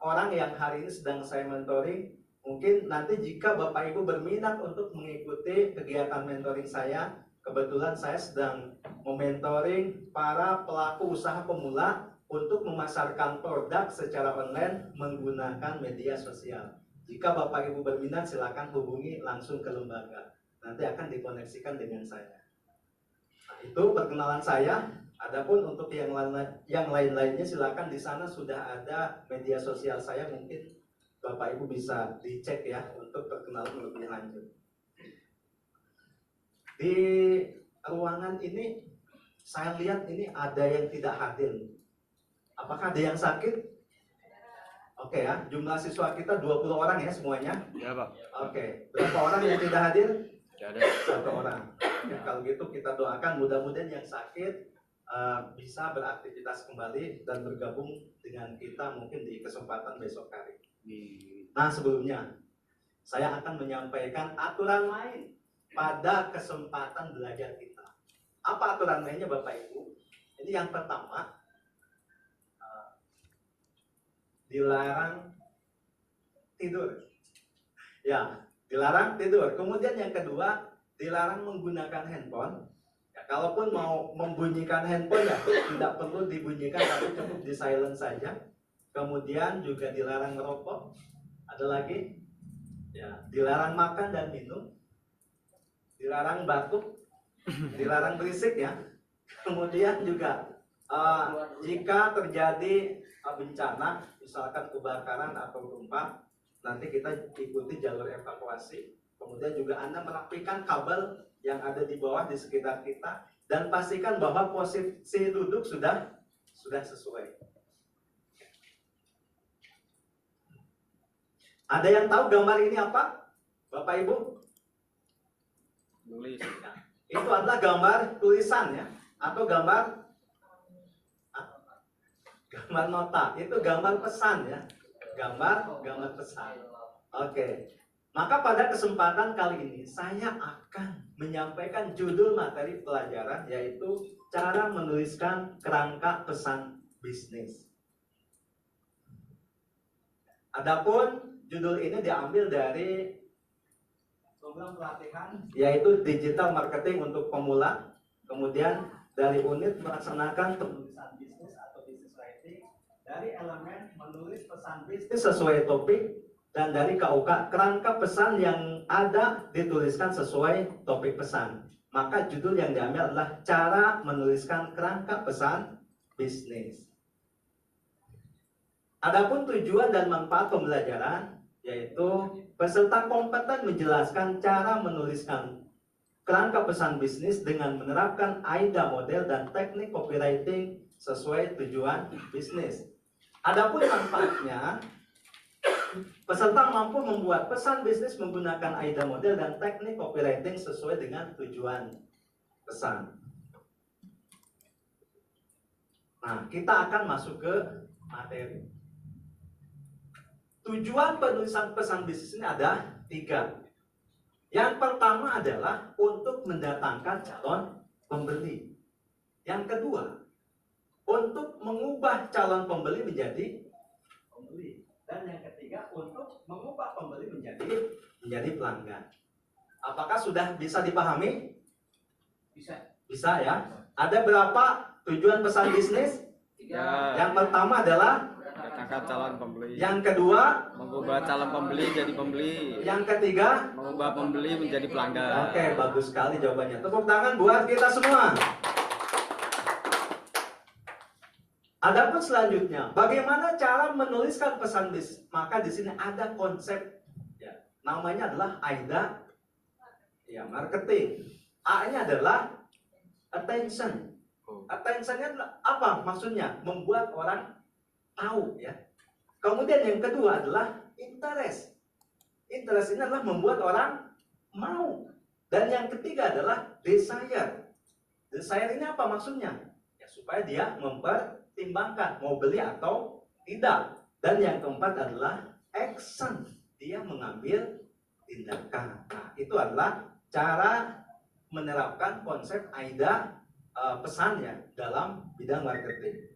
orang yang hari ini sedang saya mentoring. Mungkin nanti jika Bapak Ibu berminat untuk mengikuti kegiatan mentoring saya, kebetulan saya sedang mementoring para pelaku usaha pemula untuk memasarkan produk secara online menggunakan media sosial. Jika Bapak Ibu berminat, silakan hubungi langsung ke lembaga. Nanti akan dikoneksikan dengan saya. Nah, itu perkenalan saya. Adapun untuk yang lain-lainnya, silakan di sana sudah ada media sosial saya. Mungkin Bapak Ibu bisa dicek ya untuk perkenalan lebih lanjut. Di ruangan ini saya lihat ini ada yang tidak hadir. Apakah ada yang sakit? Oke ya, jumlah siswa kita 20 orang ya semuanya. Ya, Pak. Oke, berapa orang yang tidak hadir? Ya, ada. 1 orang. Ya, kalau gitu kita doakan mudah-mudahan yang sakit bisa beraktivitas kembali dan bergabung dengan kita mungkin di kesempatan besok hari. Nah, sebelumnya saya akan menyampaikan aturan main pada kesempatan belajar kita. Apa aturan mainnya Bapak Ibu? Ini yang pertama, dilarang tidur. Ya, dilarang tidur. Kemudian yang kedua, dilarang menggunakan handphone. Ya, kalaupun mau membunyikan handphone ya tidak perlu dibunyikan, tapi cukup di silent saja. Kemudian juga dilarang merokok. Ada lagi, ya, dilarang makan dan minum. Dilarang batuk, dilarang berisik ya. Kemudian juga jika terjadi bencana, misalkan kebakaran atau gempa, nanti kita ikuti jalur evakuasi. Kemudian juga Anda merapikan kabel yang ada di bawah di sekitar kita, dan pastikan bahwa posisi duduk sudah sesuai. Ada yang tahu gambar ini apa, Bapak Ibu? Tulis. Itu adalah gambar tulisan ya, atau gambar nota. Itu gambar pesan ya, gambar pesan. Oke. Maka pada kesempatan kali ini saya akan menyampaikan judul materi pelajaran yaitu cara menuliskan kerangka pesan bisnis. Adapun judul ini diambil dari program pelatihan yaitu digital marketing untuk pemula, kemudian dari unit melaksanakan penulisan bisnis atau business writing, dari elemen menulis pesan bisnis sesuai topik, dan dari KUK kerangka pesan yang ada dituliskan sesuai topik pesan. Maka judul yang diambil adalah cara menuliskan kerangka pesan bisnis. Adapun tujuan dan manfaat pembelajaran yaitu peserta kompeten menjelaskan cara menuliskan kerangka pesan bisnis dengan menerapkan AIDA model dan teknik copywriting sesuai tujuan bisnis. Adapun manfaatnya, peserta mampu membuat pesan bisnis menggunakan AIDA model dan teknik copywriting sesuai dengan tujuan pesan. Nah, kita akan masuk ke materi. Tujuan penulisan pesan bisnis ini ada 3. Yang pertama adalah untuk mendatangkan calon pembeli. Yang kedua, untuk mengubah calon pembeli menjadi pembeli. Dan yang ketiga, untuk mengubah pembeli menjadi pelanggan. Apakah sudah bisa dipahami? Bisa. Bisa ya. Ada berapa tujuan pesan bisnis? 3. Yang pertama adalah, Datangkan calon pembeli. yang kedua, Mengubah calon pembeli jadi pembeli. yang ketiga. Mengubah pembeli menjadi pelanggan. Oke, bagus sekali jawabannya. Tepuk tangan buat kita semua. Adapun selanjutnya, bagaimana cara menuliskan pesan bisnis? Maka di sini ada konsep, ya, namanya adalah AIDA, ya, marketing. A-nya adalah attention. Attentionnya adalah apa? Maksudnya membuat orang tahu, ya. Kemudian yang kedua adalah interest. Interest ini adalah membuat orang mau. Dan yang ketiga adalah desire. Desire ini apa maksudnya? Ya, supaya dia mempertimbangkan mau beli atau tidak. Dan yang keempat adalah action. Dia mengambil tindakan. Nah, itu adalah cara menerapkan konsep AIDA pesannya dalam bidang marketing.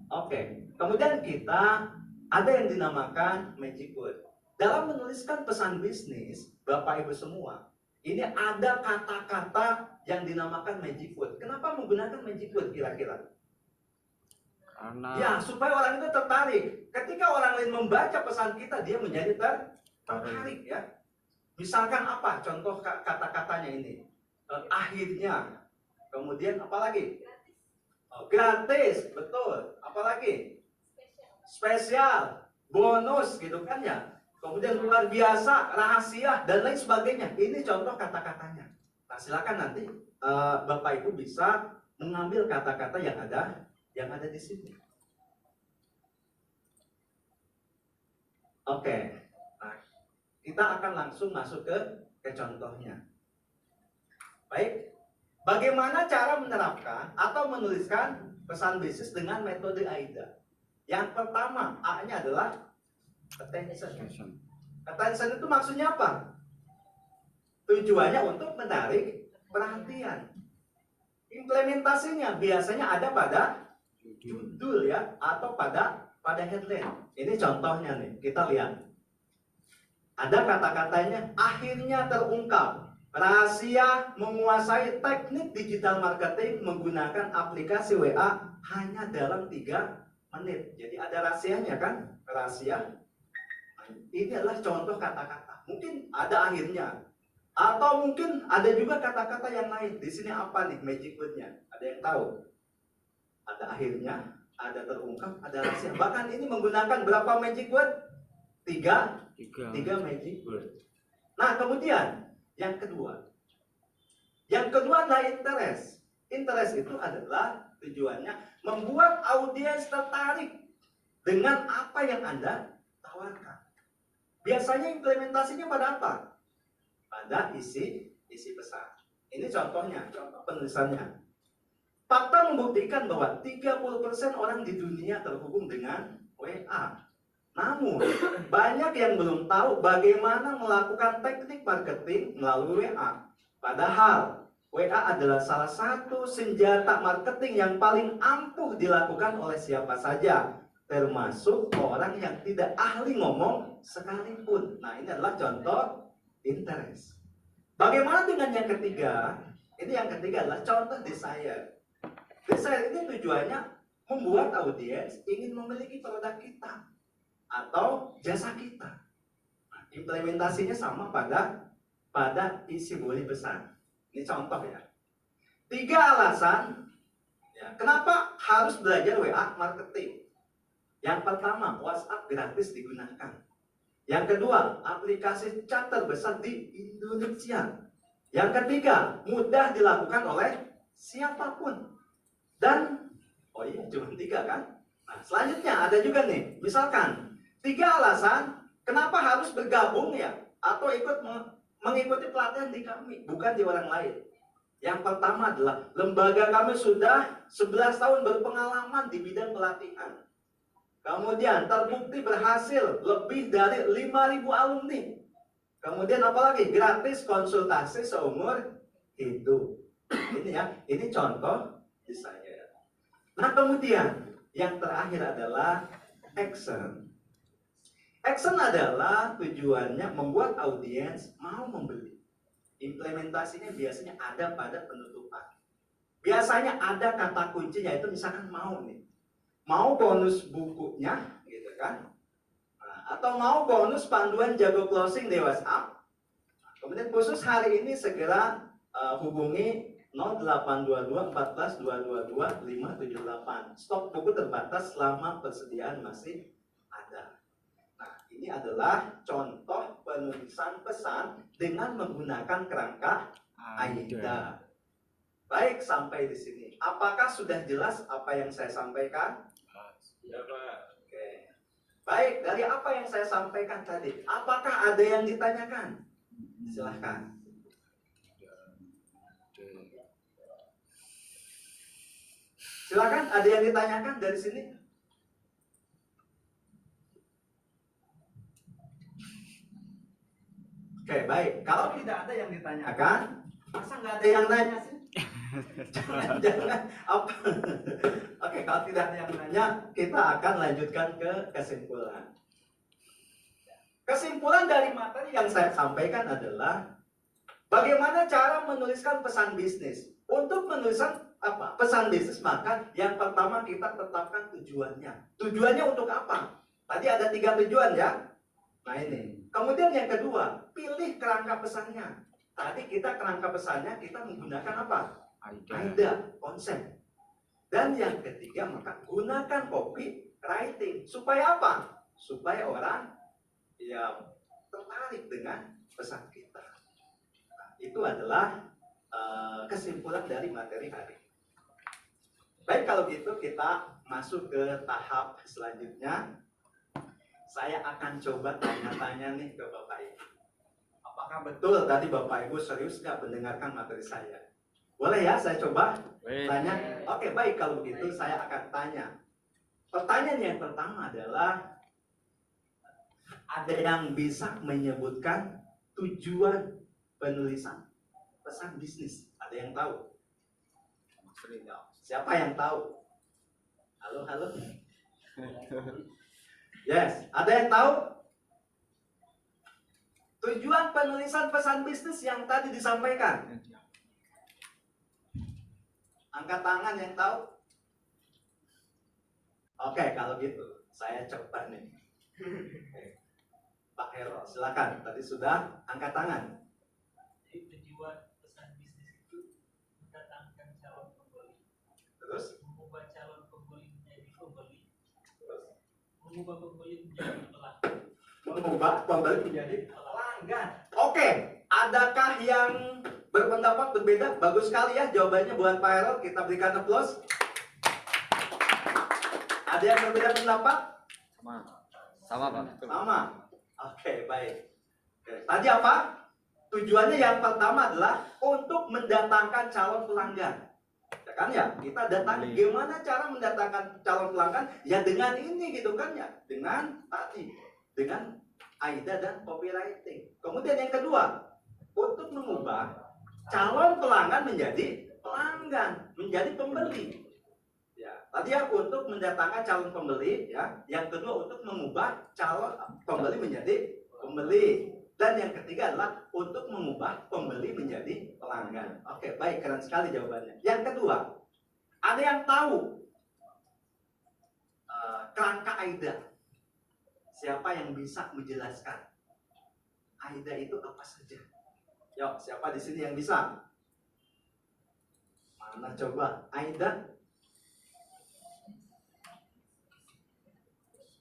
Oke, kemudian kita ada yang dinamakan magic word. Dalam menuliskan pesan bisnis, Bapak Ibu semua, ini ada kata-kata yang dinamakan magic word. Kenapa menggunakan magic word kira-kira? Karena Ya, supaya orang itu tertarik. Ketika orang lain membaca pesan kita, dia menjadi tertarik, ya. Misalkan apa? Contoh kata-katanya ini. Akhirnya. Kemudian apa lagi? Gratis, betul. Apa lagi? Spesial, bonus, gitu kan ya. Kemudian luar biasa, rahasia, dan lain sebagainya. Ini contoh kata-katanya. Nah, silakan nanti Bapak Ibu bisa mengambil kata-kata yang ada di sini. Oke, nah, kita akan langsung masuk ke contohnya. Baik, bagaimana cara menerapkan atau menuliskan pesan bisnis dengan metode AIDA? Yang pertama, A-nya adalah attention. Attention itu maksudnya apa? Tujuannya untuk menarik perhatian. Implementasinya biasanya ada pada judul, ya, atau pada headline. Ini contohnya nih, kita lihat. Ada kata-katanya, akhirnya terungkap. Rahasia menguasai teknik digital marketing menggunakan aplikasi WA hanya dalam 3 menit. Jadi ada rahasianya kan? Rahasia. Ini adalah contoh kata-kata. Mungkin ada akhirnya. Atau mungkin ada juga kata-kata yang lain. Di sini apa nih magic word-nya? Ada yang tahu? Ada akhirnya, ada terungkap, ada rahasia. Bahkan ini menggunakan berapa magic word? 3 magic word. Nah, kemudian yang kedua. Yang kedua adalah interest. Interest itu adalah tujuannya membuat audiens tertarik dengan apa yang Anda tawarkan. Biasanya implementasinya pada apa? Pada isi pesan. Ini contohnya, contoh penulisannya. Fakta membuktikan bahwa 30% orang di dunia terhubung dengan WA. Namun, banyak yang belum tahu bagaimana melakukan teknik marketing melalui WA. Padahal, WA adalah salah satu senjata marketing yang paling ampuh dilakukan oleh siapa saja, termasuk orang yang tidak ahli ngomong sekalipun. Nah, ini adalah contoh interest. Bagaimana dengan yang ketiga? Ini yang ketiga adalah contoh desire. Desire ini tujuannya membuat audiens ingin memiliki produk kita atau jasa kita. Nah, implementasinya sama pada isi body pesan. Ini contoh ya. 3 alasan ya, kenapa harus belajar WA marketing. Yang pertama, WhatsApp gratis digunakan. Yang kedua, aplikasi chat terbesar di Indonesia. Yang ketiga, mudah dilakukan oleh siapapun. Dan, oh iya, cuma 3 kan? Nah, selanjutnya ada juga nih, misalkan 3 alasan kenapa harus bergabung ya, atau ikut mengikuti pelatihan di kami, bukan di orang lain. Yang pertama adalah lembaga kami sudah 11 tahun berpengalaman di bidang pelatihan. Kemudian terbukti berhasil lebih dari 5.000 alumni. Kemudian apalagi gratis konsultasi seumur hidup. Ini ya, ini contoh di saya. Nah kemudian yang terakhir adalah action. Action adalah tujuannya membuat audiens mau membeli. Implementasinya biasanya ada pada penutupan. Biasanya ada kata kuncinya itu misalkan mau nih. Mau bonus bukunya gitu kan. Nah, atau mau bonus panduan jago closing di WhatsApp. Kemudian khusus hari ini segera hubungi 0822 14 222 578. Stok buku terbatas selama persediaan masih ada. Nah, ini adalah contoh penulisan pesan dengan menggunakan kerangka AIDA. Baik, sampai di sini. Apakah sudah jelas apa yang saya sampaikan? Ya, Pak. Oke. Baik, dari apa yang saya sampaikan tadi, apakah ada yang ditanyakan? Silahkan. Silakan, ada yang ditanyakan dari sini? Oke, baik. Kalau tidak ada yang ditanyakan, masa nggak ada yang nanya sih? Jangan apa? Oke, kalau tidak ada yang nanya, kita akan lanjutkan ke kesimpulan. Kesimpulan dari materi yang saya sampaikan adalah bagaimana cara menuliskan pesan bisnis. Untuk menuliskan pesan bisnis, maka yang pertama kita tetapkan tujuannya. Tujuannya untuk apa? Tadi ada 3 tujuan ya. Nah ini. Kemudian yang kedua, pilih kerangka pesannya. Tadi kita kerangka pesannya kita menggunakan apa? AIDA, konsep. Dan yang ketiga, maka gunakan copywriting. Supaya apa? Supaya orang ya tertarik dengan pesan kita. Nah, itu adalah kesimpulan dari materi hari ini. Baik, kalau gitu kita masuk ke tahap selanjutnya. Saya akan coba tanya-tanya nih ke Bapak Ibu. Apakah betul tadi Bapak Ibu serius nggak mendengarkan materi saya? Boleh ya saya coba tanya? Oke, baik, kalau begitu saya akan tanya. Pertanyaan yang pertama adalah, ada yang bisa menyebutkan tujuan penulisan pesan bisnis? Ada yang tahu? Siapa yang tahu? Halo, halo. Yes, ada yang tahu? Tujuan penulisan pesan bisnis yang tadi disampaikan. Angkat tangan yang tahu. Oke, kalau gitu saya coba nih. Pak Hero, silakan. Tadi sudah angkat tangan. Tujuan pesan bisnis itu mendatangkan calon pembeli. Terus? Mengubah calon pembeli menjadi pembeli. Terus? Mengubah pembeli menjadi pelanggan. Mengubah pembeli menjadi pelanggan. Oke, adakah yang berpendapat berbeda? Bagus sekali ya jawabannya buat Pak Hero. Kita berikan aplaus. Ada yang berbeda pendapat? Sama Pak. Sama. Oke, baik. Oke. Tadi apa? Tujuannya yang pertama adalah untuk mendatangkan calon pelanggan. Ya kan ya? Kita datangi. Gimana cara mendatangkan calon pelanggan? Ya dengan ini gitu kan ya, dengan tadi, dengan AIDA dan copywriting. Kemudian yang kedua, untuk mengubah calon pelanggan menjadi pelanggan, menjadi pembeli. Ya, tadi ya untuk mendatangkan calon pembeli, ya. Yang kedua untuk mengubah calon pembeli menjadi pembeli. Dan yang ketiga adalah untuk mengubah pembeli menjadi pelanggan. Oke, baik, keren sekali jawabannya. Yang kedua, ada yang tahu kerangka AIDA? Siapa yang bisa menjelaskan AIDA itu apa saja? Yuk, siapa di sini yang bisa? Mana coba AIDA?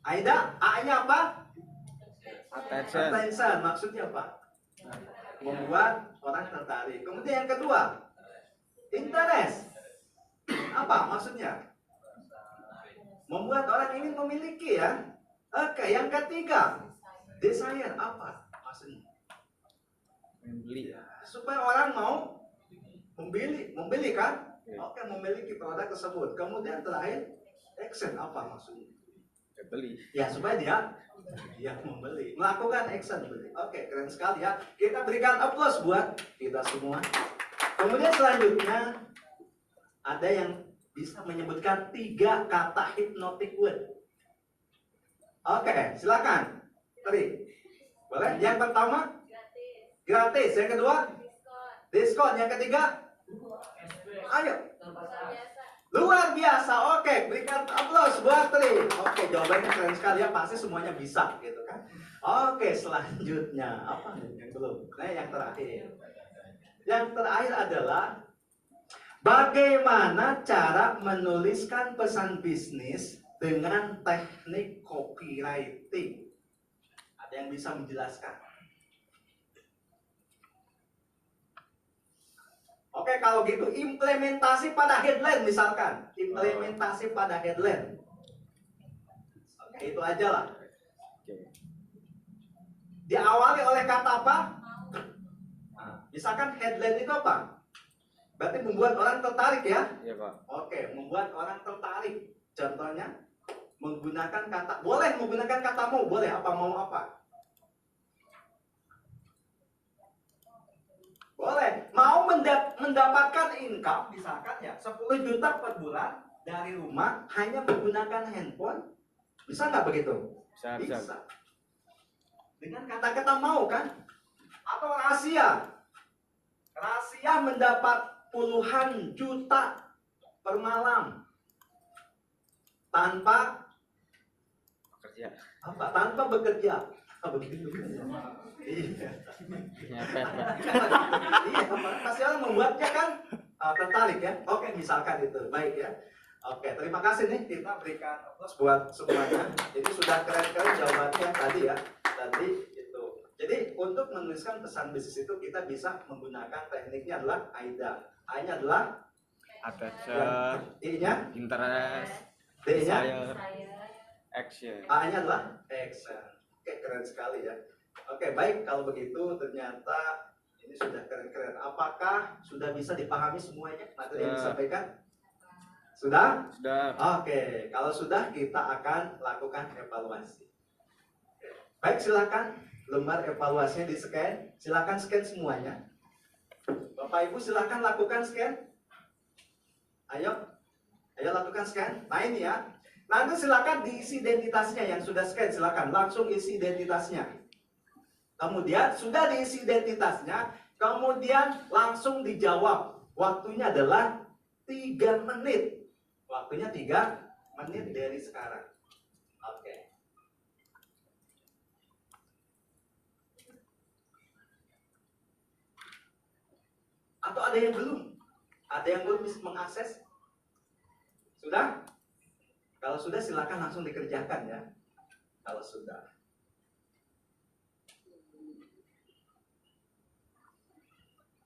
AIDA, A-nya apa? Attention. Attention, maksudnya apa? Membuat orang tertarik. Kemudian yang kedua, interest. Apa maksudnya? Membuat orang ingin memiliki, ya. Oke, yang ketiga, desire. Apa maksudnya? Membeli. Supaya orang mau membeli kan? Oke, memiliki produk tersebut. Kemudian terakhir, action. Apa maksudnya? Beli. Ya, supaya dia membeli, melakukan action beli. Oke, keren sekali ya. Kita berikan aplaus buat kita semua. Kemudian selanjutnya ada yang bisa menyebutkan 3 kata hypnotic word. Oke, silakan. Tadi, boleh? Yang pertama, gratis. Yang kedua, diskon. Yang ketiga, ayo. Luar biasa. Oke, berikan aplaus buat Tri. Oke, jawabannya keren sekali ya. Pasti semuanya bisa gitu kan. Oke, selanjutnya apa nih yang belum? Nah, yang terakhir. Yang terakhir adalah bagaimana cara menuliskan pesan bisnis dengan teknik copywriting. Ada yang bisa menjelaskan? Oke, kalau gitu implementasi pada headline misalkan. Implementasi pada headline. Oke, itu aja lah. Diawali oleh kata apa? Nah, misalkan headline itu apa? Berarti membuat orang tertarik ya? Iya, Pak. Oke, membuat orang tertarik. Contohnya menggunakan kata, boleh menggunakan kata mau, boleh apa mau apa? Boleh, mau mendapatkan income misalkan ya 10 juta per bulan dari rumah hanya menggunakan handphone, bisa nggak begitu? Bisa. Dengan kata-kata mau kan? Atau rahasia mendapat puluhan juta per malam tanpa Bekerja. tanpa bekerja. Begitu. Iya. Nyepet, Pak. Iya, pasti orang membuatnya kan tertarik ya. Oke, misalkan itu. Baik ya. Oke, terima kasih nih, kita berikan aplaus buat semuanya. Jadi sudah keren-keren jawabannya yang tadi ya. Tadi itu. Jadi untuk menuliskan pesan bisnis itu kita bisa menggunakan tekniknya adalah AIDA. A-nya adalah Attention. I-nya, Interest. D-nya, Desire. Action. A-nya adalah action. Oke, keren sekali ya. Oke, baik, kalau begitu ternyata ini sudah keren-keren. Apakah sudah bisa dipahami semuanya materi yang disampaikan? Sudah? Sudah. Oke, kalau sudah kita akan lakukan evaluasi. Baik, silakan lembar evaluasinya di scan. Silakan scan semuanya. Bapak Ibu silakan lakukan scan. Ayo lakukan scan. Nah ini ya. Nanti silakan diisi identitasnya yang sudah scan. Silakan langsung isi identitasnya. Kemudian sudah diisi identitasnya, kemudian langsung dijawab. Waktunya adalah 3 menit. Waktunya 3 menit dari sekarang. Oke. Atau ada yang belum? Ada yang belum bisa mengakses? Sudah? Kalau sudah silakan langsung dikerjakan ya. Kalau sudah.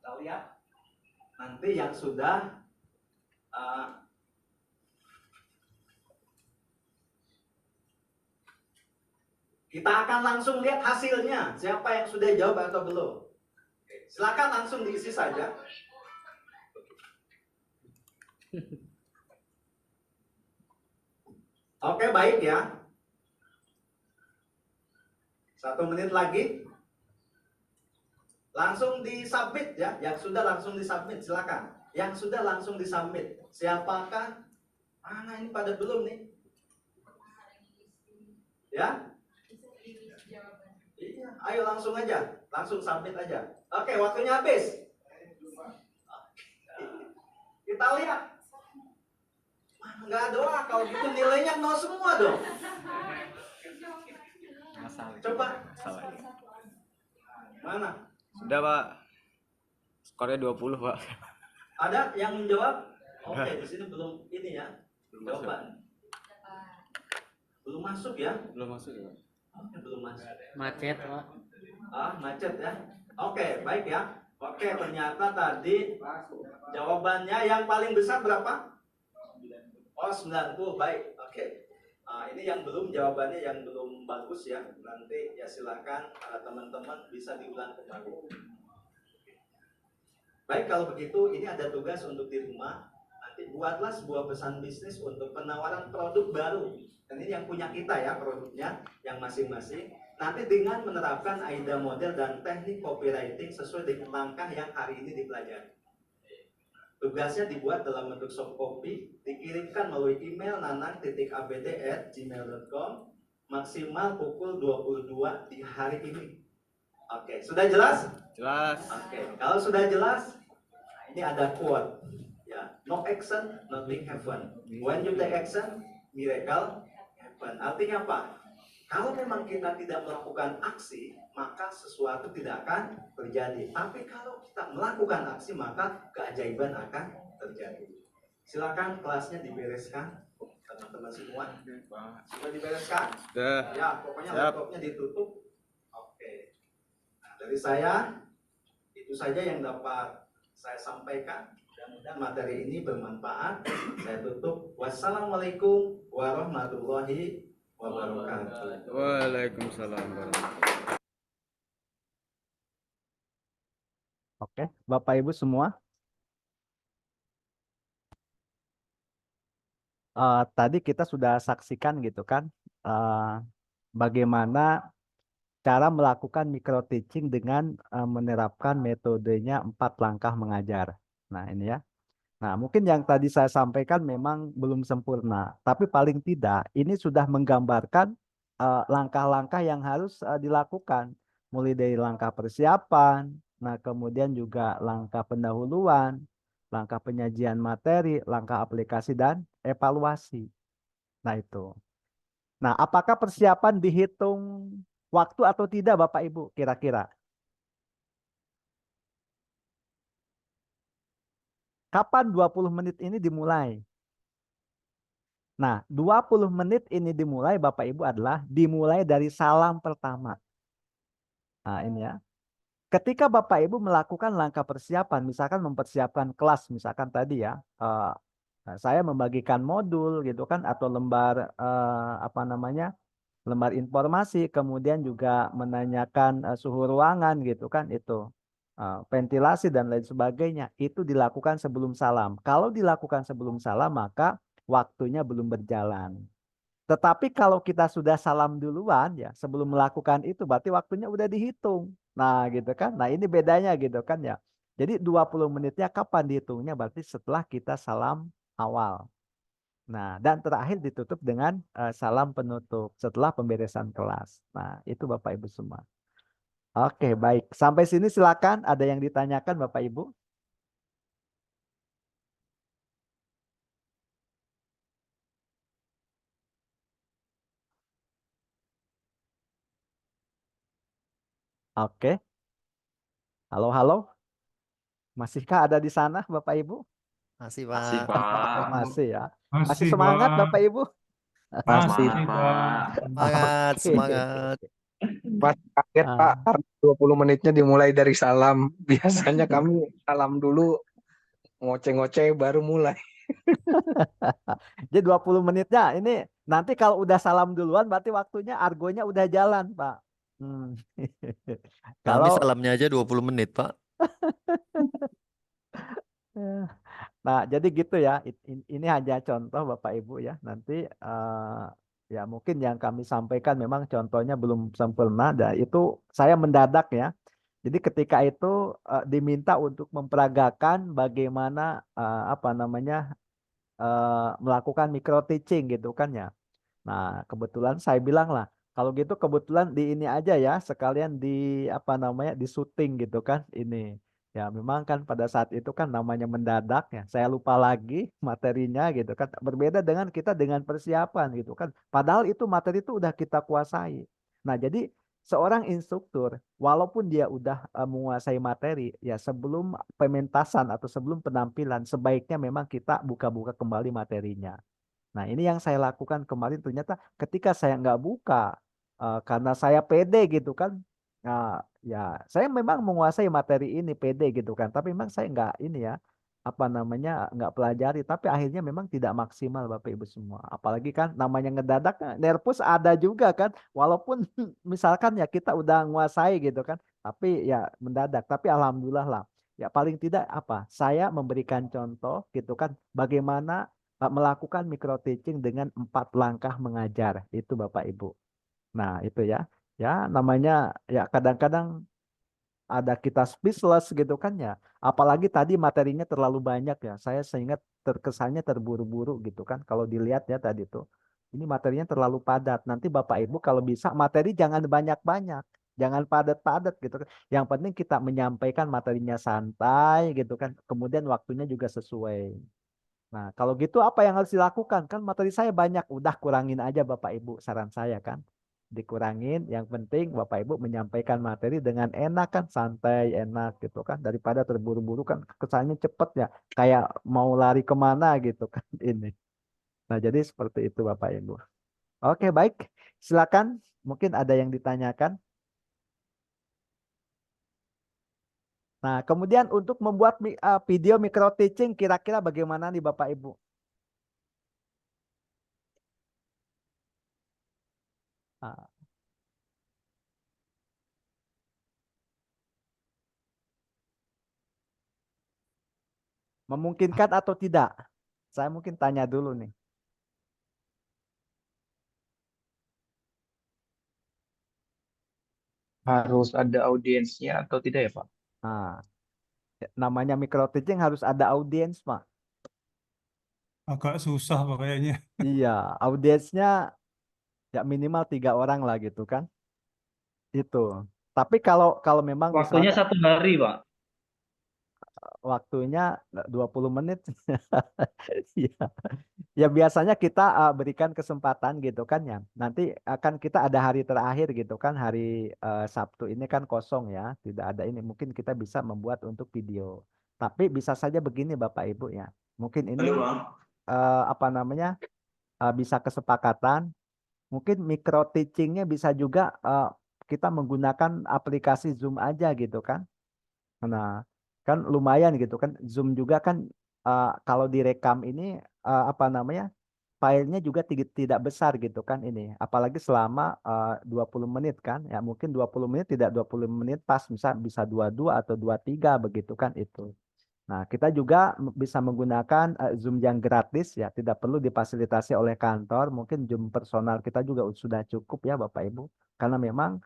Kita lihat. Nanti yang sudah kita akan langsung lihat hasilnya. Siapa yang sudah jawab atau belum. Silakan langsung diisi saja. Oke, baik ya. 1 menit lagi. Langsung disubmit ya. Yang sudah langsung disubmit, silakan. Yang sudah langsung disubmit. Siapakah? Mana ini pada belum nih? Ya? Iya, ayo langsung aja. Langsung submit aja. Oke, waktunya habis. Kita lihat. Nggak ada wah, kalau gitu nilainya 0 semua dong. Masalah. Coba. Masalah. Mana? Sudah, Pak. Skornya 20, Pak. Ada yang menjawab? Oke, di sini belum ini ya. Jawaban. Belum masuk ya? Belum masuk ya, Pak. Oke, belum masuk. Macet, Pak. Macet ya. Oke, baik ya. Oke, ternyata tadi jawabannya yang paling besar berapa? Oh, 90. Baik. Oke. Ini yang belum, jawabannya yang belum bagus ya. Nanti ya silakan teman-teman bisa diulang kembali. Baik, kalau begitu ini ada tugas untuk di rumah. Nanti buatlah sebuah pesan bisnis untuk penawaran produk baru. Dan ini yang punya kita ya, produknya yang masing-masing. Nanti dengan menerapkan AIDA model dan teknik copywriting sesuai dengan langkah yang hari ini dipelajari. Tugasnya dibuat dalam bentuk soft copy, dikirimkan melalui email nanang.abd@gmail.com maksimal pukul 22 di hari ini. Oke, sudah jelas? Jelas. Oke, kalau sudah jelas, ini ada quote. Ya, no action, nothing happen. When you take action, miracle happen. Artinya apa? Kalau memang kita tidak melakukan aksi, maka sesuatu tidak akan terjadi. Tapi kalau kita melakukan aksi, maka keajaiban akan terjadi. Silakan kelasnya dibereskan, teman-teman semua. Sudah dibereskan? Sudah. Ya, pokoknya Siap. laptopnya ditutup. Oke. Nah, dari saya, itu saja yang dapat saya sampaikan. Mudah-mudahan materi ini bermanfaat. Saya tutup. Wassalamualaikum warahmatullahi wabarakatuh. Waalaikumsalam warahmatullahi. Oke, Bapak Ibu semua. Tadi kita sudah saksikan gitu kan, bagaimana cara melakukan micro teaching dengan menerapkan metodenya 4 langkah mengajar. Nah ini ya. Nah mungkin yang tadi saya sampaikan memang belum sempurna, tapi paling tidak ini sudah menggambarkan langkah-langkah yang harus dilakukan, mulai dari langkah persiapan, nah kemudian juga langkah pendahuluan, langkah penyajian materi, langkah aplikasi dan evaluasi. Nah itu. Nah apakah persiapan dihitung waktu atau tidak Bapak Ibu kira-kira? Kapan 20 menit ini dimulai? Nah, 20 menit ini dimulai Bapak Ibu adalah dimulai dari salam pertama. Nah, ini ya. Ketika Bapak Ibu melakukan langkah persiapan, misalkan mempersiapkan kelas, misalkan tadi ya, saya membagikan modul gitu kan, atau lembar apa namanya, lembar informasi, kemudian juga menanyakan suhu ruangan gitu kan, itu ventilasi dan lain sebagainya, itu dilakukan sebelum salam. Kalau dilakukan sebelum salam, maka waktunya belum berjalan. Tetapi kalau kita sudah salam duluan ya, sebelum melakukan itu berarti waktunya udah dihitung. Nah, gitu kan. Nah, ini bedanya gitu kan ya. Jadi 20 menitnya kapan dihitungnya? Berarti setelah kita salam awal. Nah, dan terakhir ditutup dengan salam penutup setelah pemberesan kelas. Nah, itu Bapak Ibu semua. Oke, baik. Sampai sini silakan, ada yang ditanyakan Bapak Ibu? Oke. Halo, halo. Masihkah ada di sana Bapak Ibu? Masih, Masih, Pak. Pak. Masih ya. Masih Masih, semangat Pak. Bapak Ibu? Masih, Semangat, Pak. Semangat, Oke. semangat. Mas kaget Ah. Pak, karena 20 menitnya dimulai dari salam. Biasanya kami salam dulu, ngoceh-ngoceh baru mulai. Jadi 20 menitnya ini nanti kalau udah salam duluan berarti waktunya argonya udah jalan, Pak. Kami Kalau salamnya aja 20 menit, Pak. Nah, jadi gitu ya. Ini hanya contoh Bapak Ibu ya. Nanti ya mungkin yang kami sampaikan memang contohnya belum sempurna. Dan itu saya mendadak ya. Jadi ketika itu diminta untuk memperagakan bagaimana apa namanya melakukan micro teaching gitu kan ya. Nah, kebetulan saya bilang lah, kalau gitu kebetulan di ini aja ya, sekalian di apa namanya, di syuting gitu kan ini. Ya, memang kan pada saat itu kan namanya mendadak ya. Saya lupa lagi materinya gitu kan. Berbeda dengan kita dengan persiapan gitu kan. Padahal itu materi itu udah kita kuasai. Nah, jadi seorang instruktur, walaupun dia udah menguasai materi, ya sebelum pementasan atau sebelum penampilan, sebaiknya memang kita buka-buka kembali materinya. Nah, ini yang saya lakukan kemarin ternyata ketika saya nggak buka karena saya pede gitu kan. Nah, ya saya memang menguasai materi ini pede gitu kan. Tapi memang saya nggak ini ya apa namanya nggak pelajari. Tapi akhirnya memang tidak maksimal Bapak Ibu semua. Apalagi kan namanya ngedadak nervous ada juga kan. Walaupun misalkan ya kita udah menguasai gitu kan. Tapi ya mendadak. Tapi alhamdulillah lah. Ya paling tidak apa? Saya memberikan contoh gitu kan. Bagaimana melakukan micro teaching dengan 4 langkah mengajar itu Bapak Ibu. Nah itu ya, ya namanya ya kadang-kadang ada kita speechless gitu kan ya. Apalagi tadi materinya terlalu banyak ya. Saya seingat terkesannya terburu-buru gitu kan. Kalau dilihat ya tadi tuh, ini materinya terlalu padat. Nanti Bapak Ibu kalau bisa materi jangan banyak-banyak. Jangan padat-padat gitu kan. Yang penting kita menyampaikan materinya santai gitu kan. Kemudian waktunya juga sesuai. Nah, kalau gitu apa yang harus dilakukan? Kan materi saya banyak, udah kurangin aja Bapak Ibu, saran saya kan. Dikurangin, yang penting Bapak Ibu menyampaikan materi dengan enak kan, santai, enak gitu kan. Daripada terburu-buru kan kesannya cepet ya, kayak mau lari kemana gitu kan ini. Nah, jadi seperti itu Bapak Ibu. Oke, baik. Silakan, mungkin ada yang ditanyakan. Nah, kemudian untuk membuat video micro teaching kira-kira bagaimana nih Bapak Ibu? Ah, memungkinkan atau tidak? Saya mungkin tanya dulu nih. Harus ada audiensnya atau tidak ya Pak? Nah, namanya micro teaching harus ada audiens, Pak. Agak susah Pak kayaknya. Iya, audiensnya ya minimal 3 orang lah gitu kan. Itu. Tapi kalau kalau memang Waktunya misalnya 1 hari, Pak. waktunya 20 menit. Iya. Ya biasanya kita berikan kesempatan gitu kan ya. Nanti akan kita ada hari terakhir gitu kan. Hari Sabtu ini kan kosong ya. Tidak ada ini. Mungkin kita bisa membuat untuk video. Tapi bisa saja begini Bapak Ibu ya. Mungkin ini apa namanya bisa kesepakatan. Mungkin micro teachingnya bisa juga kita menggunakan aplikasi Zoom aja gitu kan. Nah, kan lumayan gitu kan. Zoom juga kan kalau direkam ini apa namanya? Filenya juga tidak besar gitu kan ini. Apalagi selama 20 menit kan. Ya mungkin 20 menit tidak 20 menit pas bisa 22 atau 23 begitu kan itu. Nah, kita juga bisa menggunakan Zoom yang gratis ya, tidak perlu difasilitasi oleh kantor. Mungkin Zoom personal kita juga sudah cukup ya Bapak Ibu. Karena memang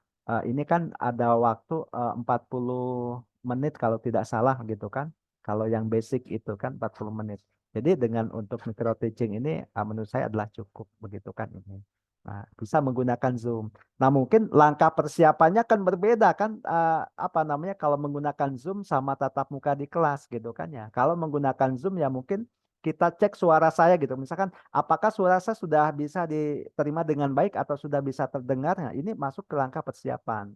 ini kan ada waktu 40 menit kalau tidak salah gitu kan. Kalau yang basic itu kan 40 menit. Jadi dengan untuk micro teaching ini menurut saya adalah cukup begitu kan ini. Nah, bisa menggunakan Zoom. Nah, mungkin langkah persiapannya kan berbeda kan apa namanya kalau menggunakan Zoom sama tatap muka di kelas gitu kan ya. Kalau menggunakan Zoom ya mungkin kita cek suara saya gitu. Misalkan apakah suara saya sudah bisa diterima dengan baik atau sudah bisa terdengar. Nah, ini masuk ke langkah persiapan.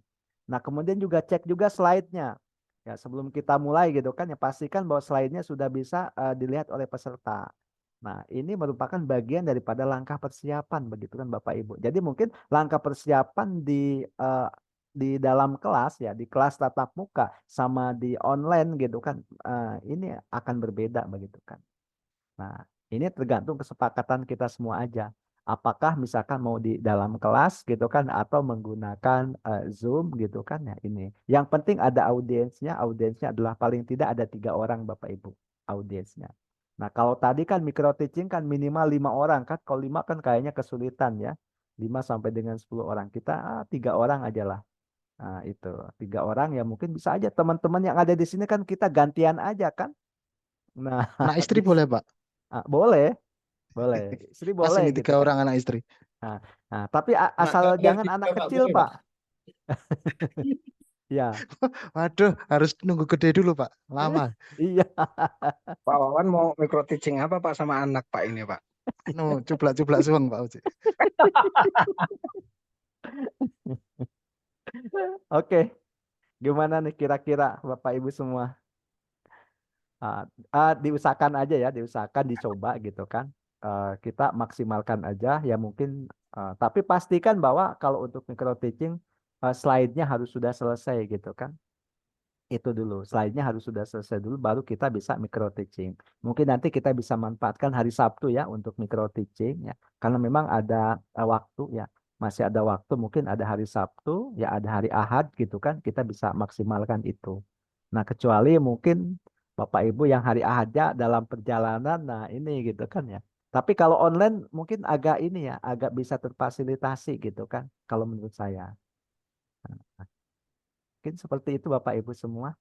Nah, kemudian juga cek juga slide-nya. Ya, sebelum kita mulai gitu kan ya pastikan bahwa slide-nya sudah bisa dilihat oleh peserta. Nah, ini merupakan bagian daripada langkah persiapan begitu kan Bapak Ibu. Jadi mungkin langkah persiapan di dalam kelas ya, di kelas tatap muka sama di online gitu kan ini akan berbeda begitu kan. Nah, ini tergantung kesepakatan kita semua aja. Apakah misalkan mau di dalam kelas gitu kan atau menggunakan Zoom gitu kan ya ini. Yang penting ada audiensnya. Audiensnya adalah paling tidak ada 3 orang Bapak Ibu audiensnya. Nah, kalau tadi kan micro teaching kan minimal 5 orang kan. Kalau 5 kan kayaknya kesulitan ya. 5 sampai dengan 10 orang. Kita 3 orang aja lah. Nah, itu 3 orang ya mungkin bisa aja teman-teman yang ada di sini kan kita gantian aja kan. Nah, Anak istri bisa. boleh, Pak. Boleh, boleh. Istri Pas boleh ini gitu 3 kan. orang anak istri. Nah, tapi Anak asal kandung jangan juga, anak Pak, kecil, boleh, Pak. Pak. Ya, Waduh, harus nunggu gede dulu, Pak. Lama. iya. Pak Wawan mau micro teaching apa Pak sama anak Pak ini Pak? No, cublak-cublak suang, Pak Uci. Oke, gimana nih kira-kira Bapak Ibu semua? Diusahakan aja ya, diusahakan dicoba gitu kan. Kita maksimalkan aja ya mungkin. Tapi pastikan bahwa kalau untuk micro teaching slide-nya harus sudah selesai gitu kan. Itu dulu, slide-nya harus sudah selesai dulu baru kita bisa micro teaching. Mungkin nanti kita bisa manfaatkan hari Sabtu ya untuk micro teaching ya. Karena memang ada waktu ya. Masih ada waktu mungkin ada hari Sabtu ya ada hari Ahad gitu kan kita bisa maksimalkan itu. Nah, kecuali mungkin Bapak Ibu yang hari Ahadnya dalam perjalanan nah ini gitu kan ya. Tapi kalau online mungkin agak ini ya, agak bisa terfasilitasi gitu kan kalau menurut saya. Nah, mungkin seperti itu Bapak Ibu semua.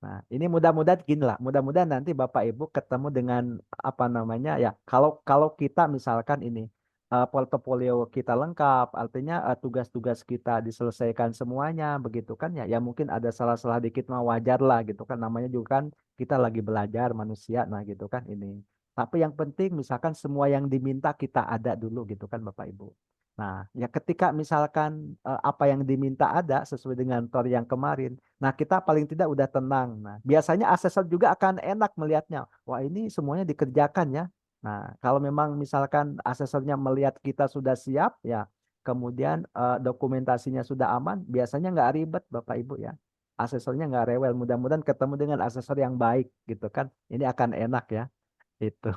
Nah, ini mudah-mudahan gini lah, mudah-mudahan nanti Bapak Ibu ketemu dengan apa namanya ya, kalau kita misalkan ini portofolio kita lengkap, artinya tugas-tugas kita diselesaikan semuanya, begitu kan ya, ya mungkin ada salah-salah dikit mah wajar lah gitu kan, namanya juga kan kita lagi belajar manusia, nah gitu kan ini. Tapi yang penting misalkan semua yang diminta kita ada dulu gitu kan Bapak Ibu. Nah, ya ketika misalkan apa yang diminta ada sesuai dengan tor yang kemarin. Nah, kita paling tidak udah tenang. Nah, biasanya asesor juga akan enak melihatnya. Wah, ini semuanya dikerjakan ya. Nah, kalau memang misalkan asesornya melihat kita sudah siap, ya, kemudian dokumentasinya sudah aman, biasanya nggak ribet, Bapak Ibu ya. Asesornya nggak rewel. Mudah-mudahan ketemu dengan asesor yang baik, gitu kan. Ini akan enak ya. Itu.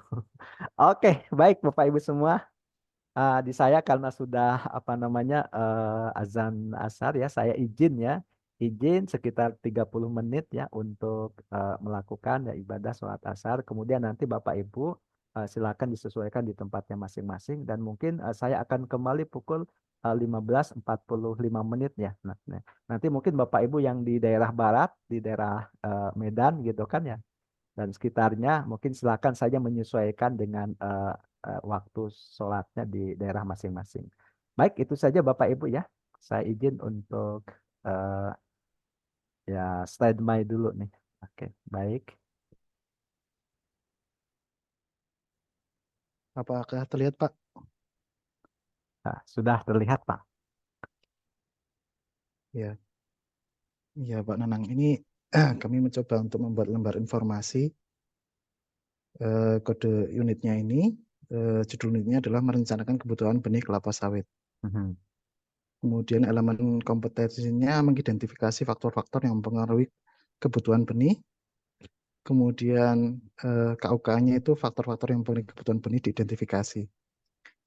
Oke, baik Bapak Ibu semua. Di saya karena sudah apa namanya azan asar ya, saya izin ya, izin sekitar 30 menit ya untuk melakukan ya ibadah sholat asar. Kemudian nanti Bapak Ibu silakan disesuaikan di tempatnya masing-masing dan mungkin saya akan kembali pukul 15.45 ya. Nanti mungkin Bapak Ibu yang di daerah barat, di daerah Medan gitu kan ya, dan sekitarnya mungkin silakan saja menyesuaikan dengan waktu sholatnya di daerah masing-masing. Baik, itu saja Bapak Ibu ya. Saya izin untuk eh, ya standby dulu nih. Oke, baik. Apakah terlihat, Pak? Nah, sudah terlihat Pak. Ya. Iya, Pak Nanang. Ini kami mencoba untuk membuat lembar informasi. Kode unitnya ini, judul unitnya adalah merencanakan kebutuhan benih kelapa sawit. Kemudian elemen kompetensinya mengidentifikasi faktor-faktor yang mempengaruhi kebutuhan benih. Kemudian KUK-nya itu faktor-faktor yang mempengaruhi kebutuhan benih diidentifikasi.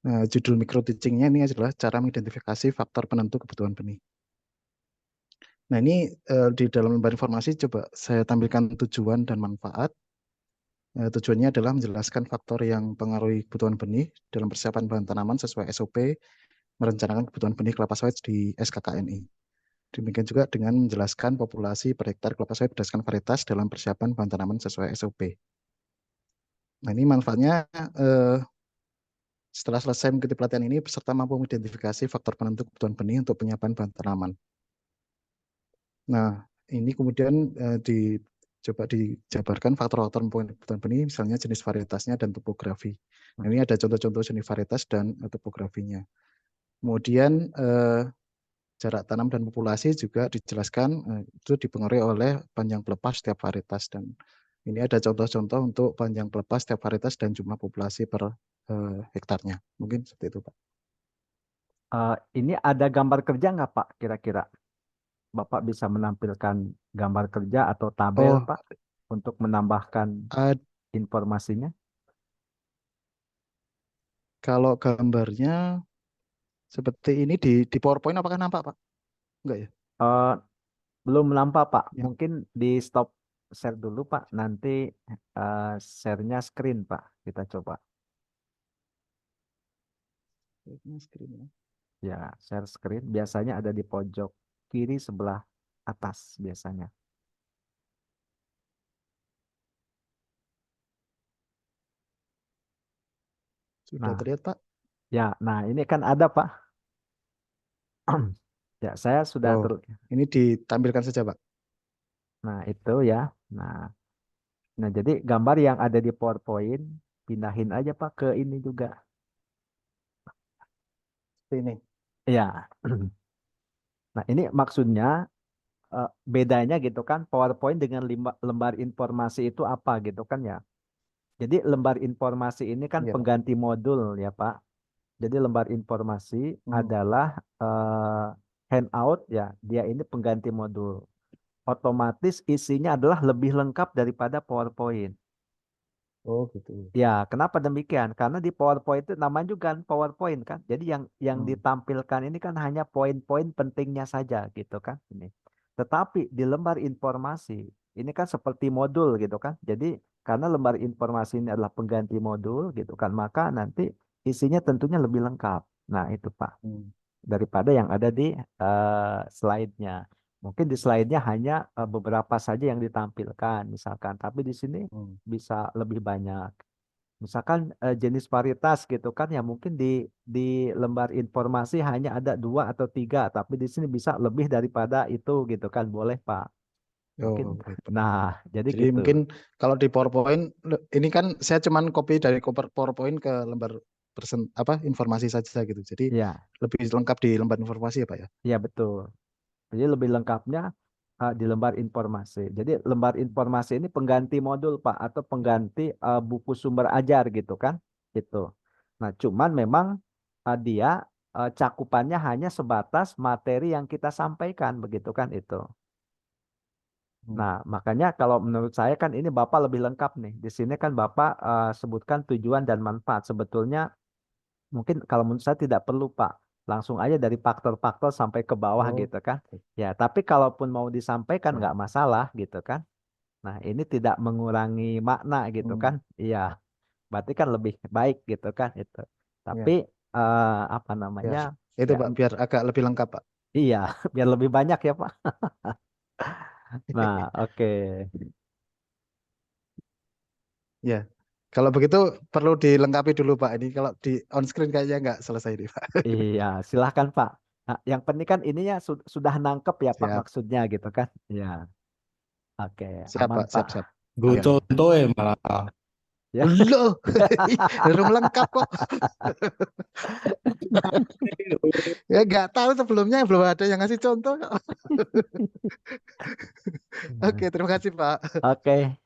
Nah, judul micro teaching-nya ini adalah cara mengidentifikasi faktor penentu kebutuhan benih. Nah, ini di dalam lembar informasi coba saya tampilkan tujuan dan manfaat. Tujuannya adalah menjelaskan faktor yang mempengaruhi kebutuhan benih dalam persiapan bahan tanaman sesuai SOP, merencanakan kebutuhan benih kelapa sawit di SKKNI. Demikian juga dengan menjelaskan populasi per hektar kelapa sawit berdasarkan varietas dalam persiapan bahan tanaman sesuai SOP. Nah, ini manfaatnya setelah selesai mengikuti pelatihan ini, peserta mampu mengidentifikasi faktor penentu kebutuhan benih untuk penyiapan bahan tanaman. Nah, ini kemudian coba dijabarkan faktor-faktor mempengaruhi kebutuhan benih, misalnya jenis varietasnya dan topografi. Nah, ini ada contoh-contoh jenis varietas dan topografinya. Kemudian jarak tanam dan populasi juga dijelaskan itu dipengaruhi oleh panjang pelepas setiap varietas, dan ini ada contoh-contoh untuk panjang pelepas setiap varietas dan jumlah populasi per hektarnya. Mungkin seperti itu, Pak. Ini ada gambar kerja nggak Pak kira-kira? Bapak bisa menampilkan gambar kerja atau tabel Pak untuk menambahkan informasinya? Kalau gambarnya seperti ini di PowerPoint apakah nampak, Pak? Enggak ya? Belum nampak Pak. Ya. Mungkin di stop share dulu Pak, nanti share-nya screen Pak, kita coba. Ini screen ya. Ya, share screen biasanya ada di pojok kiri sebelah atas biasanya. Sudah Nah, terlihat Pak? ya, nah ini kan ada Pak. Ya, saya sudah Oh, ini ditampilkan saja Pak. Nah, itu ya. Nah, nah jadi gambar yang ada di PowerPoint pindahin aja Pak ke ini juga. Seperti ini. Ya. Nah, ini maksudnya bedanya gitu kan PowerPoint dengan lembar informasi itu apa gitu kan ya. Jadi lembar informasi ini kan Iya Pak. pengganti modul ya Pak. Jadi lembar informasi adalah handout ya. Dia ini pengganti modul. Otomatis isinya adalah lebih lengkap daripada PowerPoint. Oh gitu. Ya, kenapa demikian? Karena di PowerPoint itu namanya juga kan PowerPoint kan. Jadi yang ditampilkan ini kan hanya poin-poin pentingnya saja gitu kan ini. Tetapi di lembar informasi ini kan seperti modul gitu kan. Jadi karena lembar informasi ini adalah pengganti modul gitu kan, maka nanti isinya tentunya lebih lengkap. Nah, itu Pak. Daripada yang ada di slide-nya. Mungkin di slide-nya hanya beberapa saja yang ditampilkan misalkan, tapi di sini bisa lebih banyak. Misalkan jenis varietas gitu kan ya mungkin di lembar informasi hanya ada 2 atau 3, tapi di sini bisa lebih daripada itu gitu kan, boleh Pak. Mungkin. Oh, baik, Pak. Nah, jadi Jadi gitu. mungkin kalau di PowerPoint ini kan saya cuman copy dari PowerPoint ke lembar informasi saja gitu. Jadi Ya, lebih lengkap di lembar informasi ya Pak ya. ya betul. Jadi lebih lengkapnya di lembar informasi. Jadi lembar informasi ini pengganti modul Pak atau pengganti buku sumber ajar gitu kan. Gitu. Nah, cuman memang dia cakupannya hanya sebatas materi yang kita sampaikan begitu kan itu. Nah, makanya kalau menurut saya kan ini Bapak lebih lengkap nih. Di sini kan Bapak sebutkan tujuan dan manfaat. Sebetulnya mungkin kalau menurut saya tidak perlu Pak. Langsung aja dari faktor-faktor sampai ke bawah Oh, gitu kan. Ya, tapi kalaupun mau disampaikan nggak masalah gitu kan. Nah, ini tidak mengurangi makna gitu kan. Iya, berarti kan lebih baik gitu kan itu. Tapi ya. apa Ya, namanya? itu Ya, Pak biar agak lebih lengkap Pak. iya, biar lebih banyak ya Pak. Nah, oke. Ya. Kalau begitu perlu dilengkapi dulu Pak. Ini kalau di on screen kayaknya nggak selesai nih Pak. Iya, silahkan Pak. Nah, yang penting kan ininya sudah nangkep ya Pak Siap. maksudnya gitu kan. Iya, oke, Siap aman Pak, Pak. siap. Gue Ya. contoh malah. Ya. Loh, belum lengkap kok. Ya nggak tahu sebelumnya belum ada yang ngasih contoh. Oke, terima kasih Pak. Oke,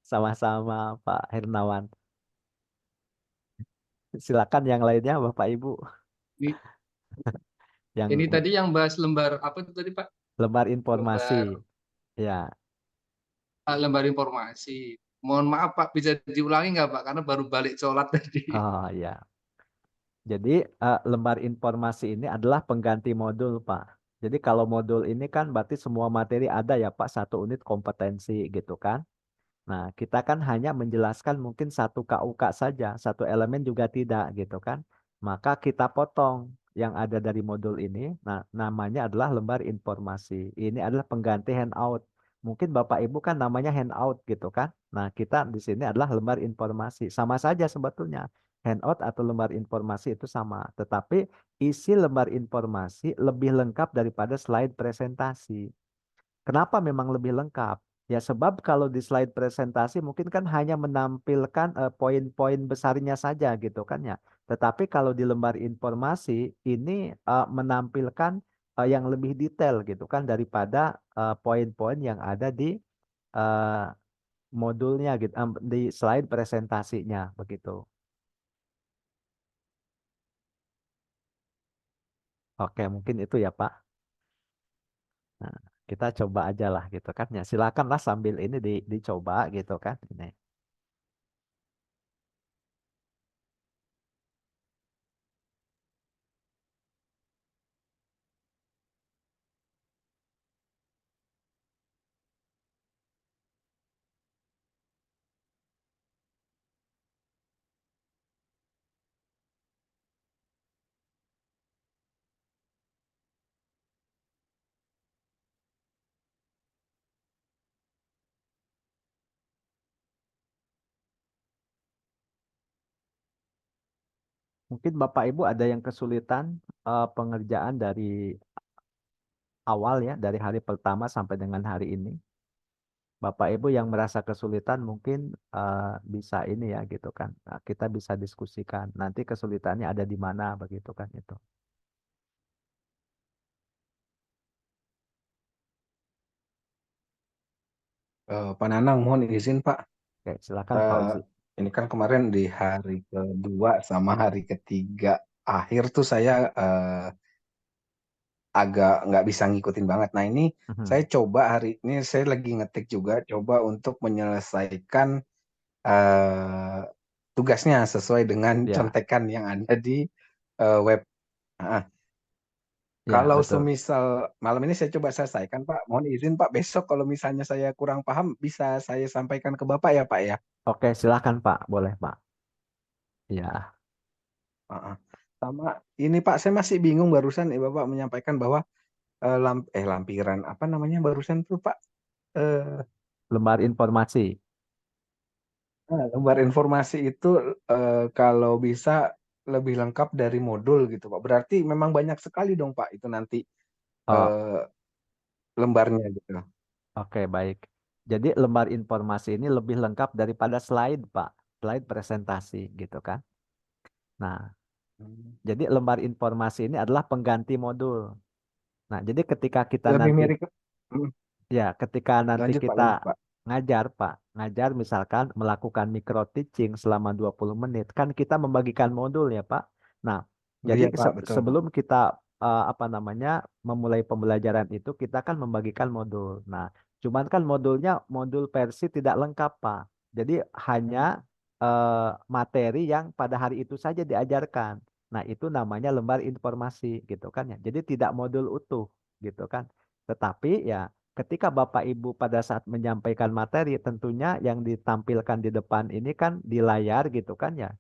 sama-sama Pak Hernawan. Silakan yang lainnya Bapak Ibu. Ini, Yang ini tadi yang bahas lembar apa itu tadi Pak? lembar informasi. Ya, Lembar informasi. Mohon maaf Pak, bisa diulangi nggak Pak? Karena baru balik sholat tadi. oh ya. Jadi lembar informasi ini adalah pengganti modul Pak. Jadi kalau modul ini kan berarti semua materi ada ya Pak, 1 unit kompetensi gitu kan. Nah, kita kan hanya menjelaskan mungkin 1 KUK saja, 1 elemen juga tidak gitu kan. Maka kita potong yang ada dari modul ini. Nah, namanya adalah lembar informasi. Ini adalah pengganti handout. Mungkin Bapak Ibu kan namanya handout gitu kan. Nah, kita di sini adalah lembar informasi. Sama saja sebetulnya. Handout atau lembar informasi itu sama. Tetapi isi lembar informasi lebih lengkap daripada slide presentasi. Kenapa memang lebih lengkap? Ya sebab kalau di slide presentasi mungkin kan hanya menampilkan poin-poin besarnya saja gitu kan ya. Tetapi kalau di lembar informasi ini menampilkan yang lebih detail gitu kan daripada poin-poin yang ada di eh, modulnya gitu, di slide presentasinya begitu. Oke, mungkin itu ya Pak. Nah, kita coba aja lah gitu kan ya. Silakanlah sambil ini dicoba gitu kan. Ini. Mungkin Bapak Ibu ada yang kesulitan pengerjaan dari awal ya, dari hari pertama sampai dengan hari ini. Bapak Ibu yang merasa kesulitan mungkin bisa ini ya gitu kan. Nah, kita bisa diskusikan. Nanti kesulitannya ada di mana begitu kan itu. Pak Nanang, mohon izin Pak. Oke, silakan Pak Uzi. Ini kan kemarin di hari kedua sama hari ketiga akhir tuh saya agak nggak bisa ngikutin banget. Nah ini saya coba hari ini saya lagi ngetik juga, coba untuk menyelesaikan tugasnya sesuai dengan Ya. contekan yang ada di web. Nah, Ya, kalau betul. semisal malam ini saya coba selesaikan Pak, mohon izin Pak, besok kalau misalnya saya kurang paham bisa saya sampaikan ke Bapak ya Pak ya. Oke, silakan Pak. Boleh Pak. Ya. Sama ini Pak, saya masih bingung barusan Bapak menyampaikan bahwa lampiran apa namanya barusan tuh Pak? Lembar informasi. Lembar informasi itu kalau bisa lebih lengkap dari modul gitu Pak. Berarti memang banyak sekali dong Pak itu nanti lembarnya gitu. Oke, baik. Jadi lembar informasi ini lebih lengkap daripada slide, Pak. Slide presentasi gitu kan. Nah, jadi lembar informasi ini adalah pengganti modul. Nah, jadi ketika kita Lebih nanti mirip. ya, ketika nanti Lanjut Pak, kita lanjut Pak. ngajar, Pak, ngajar misalkan melakukan micro teaching selama 20 menit, kan kita membagikan modul ya, Pak. Nah, jadi Iya Pak, betul. sebelum kita memulai pembelajaran itu, kita kan membagikan modul. Nah, cuman kan modulnya modul versi tidak lengkap, Pak. Jadi hanya materi yang pada hari itu saja diajarkan. Nah, itu namanya lembar informasi gitu kan ya. Jadi tidak modul utuh gitu kan. Tetapi ya ketika Bapak Ibu pada saat menyampaikan materi, tentunya yang ditampilkan di depan ini kan di layar gitu kan ya.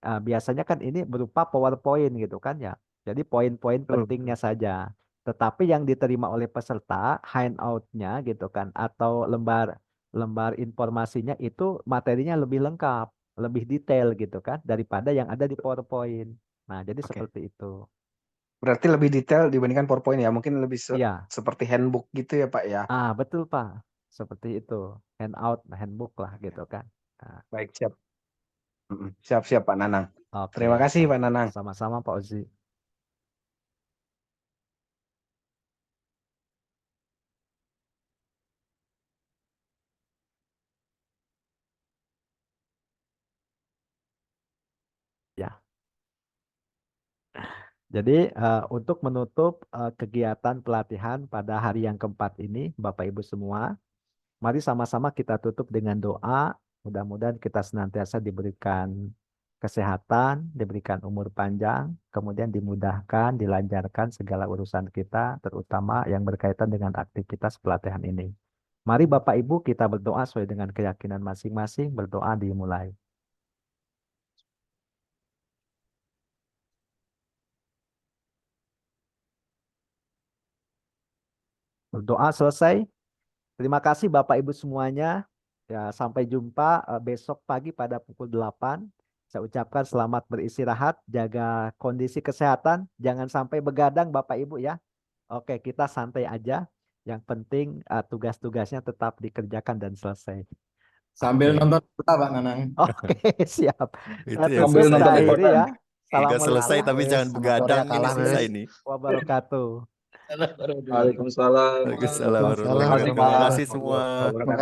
Biasanya kan ini berupa PowerPoint gitu kan ya. Jadi poin-poin Betul, pentingnya saja. Tetapi yang diterima oleh peserta, handout-nya gitu kan, atau lembar informasinya itu materinya lebih lengkap, lebih detail gitu kan, daripada yang ada di PowerPoint. Nah, jadi Oke. seperti itu. Berarti lebih detail dibandingkan PowerPoint ya. Mungkin lebih Iya. seperti handbook gitu ya Pak ya. Betul Pak. Seperti itu. Handout, handbook lah gitu kan. Nah, Baik, siap. Siap-siap Pak Nanang. oke. Terima kasih Pak Nanang. Sama-sama Pak Uzi. Ya. Jadi untuk menutup kegiatan pelatihan pada hari yang keempat ini, Bapak Ibu semua, mari sama-sama kita tutup dengan doa. Mudah-mudahan kita senantiasa diberikan kesehatan, diberikan umur panjang, kemudian dimudahkan, dilancarkan segala urusan kita, terutama yang berkaitan dengan aktivitas pelatihan ini. Mari Bapak Ibu kita berdoa sesuai dengan keyakinan masing-masing, berdoa dimulai. Berdoa selesai. Terima kasih Bapak Ibu semuanya. Ya, sampai jumpa besok pagi pada pukul 8. Saya ucapkan selamat beristirahat, jaga kondisi kesehatan, jangan sampai begadang Bapak Ibu ya. Oke, kita santai aja. Yang penting tugas-tugasnya tetap dikerjakan dan selesai. Sambil Oke. nonton bola Pak Nanang. Oke, siap. Itu yang Tutup selesai. kita akhiri ya. Nggak selesai Assalamualaikum tapi jangan Sama begadang Korea ini kalah, susah wes. ini. wabarakatuh. Waalaikumsalam. Waalaikumsalam warahmatullahi Waalaikumsalam wabarakatuh. Terima kasih warahmatullahi semua. wabarakatuh.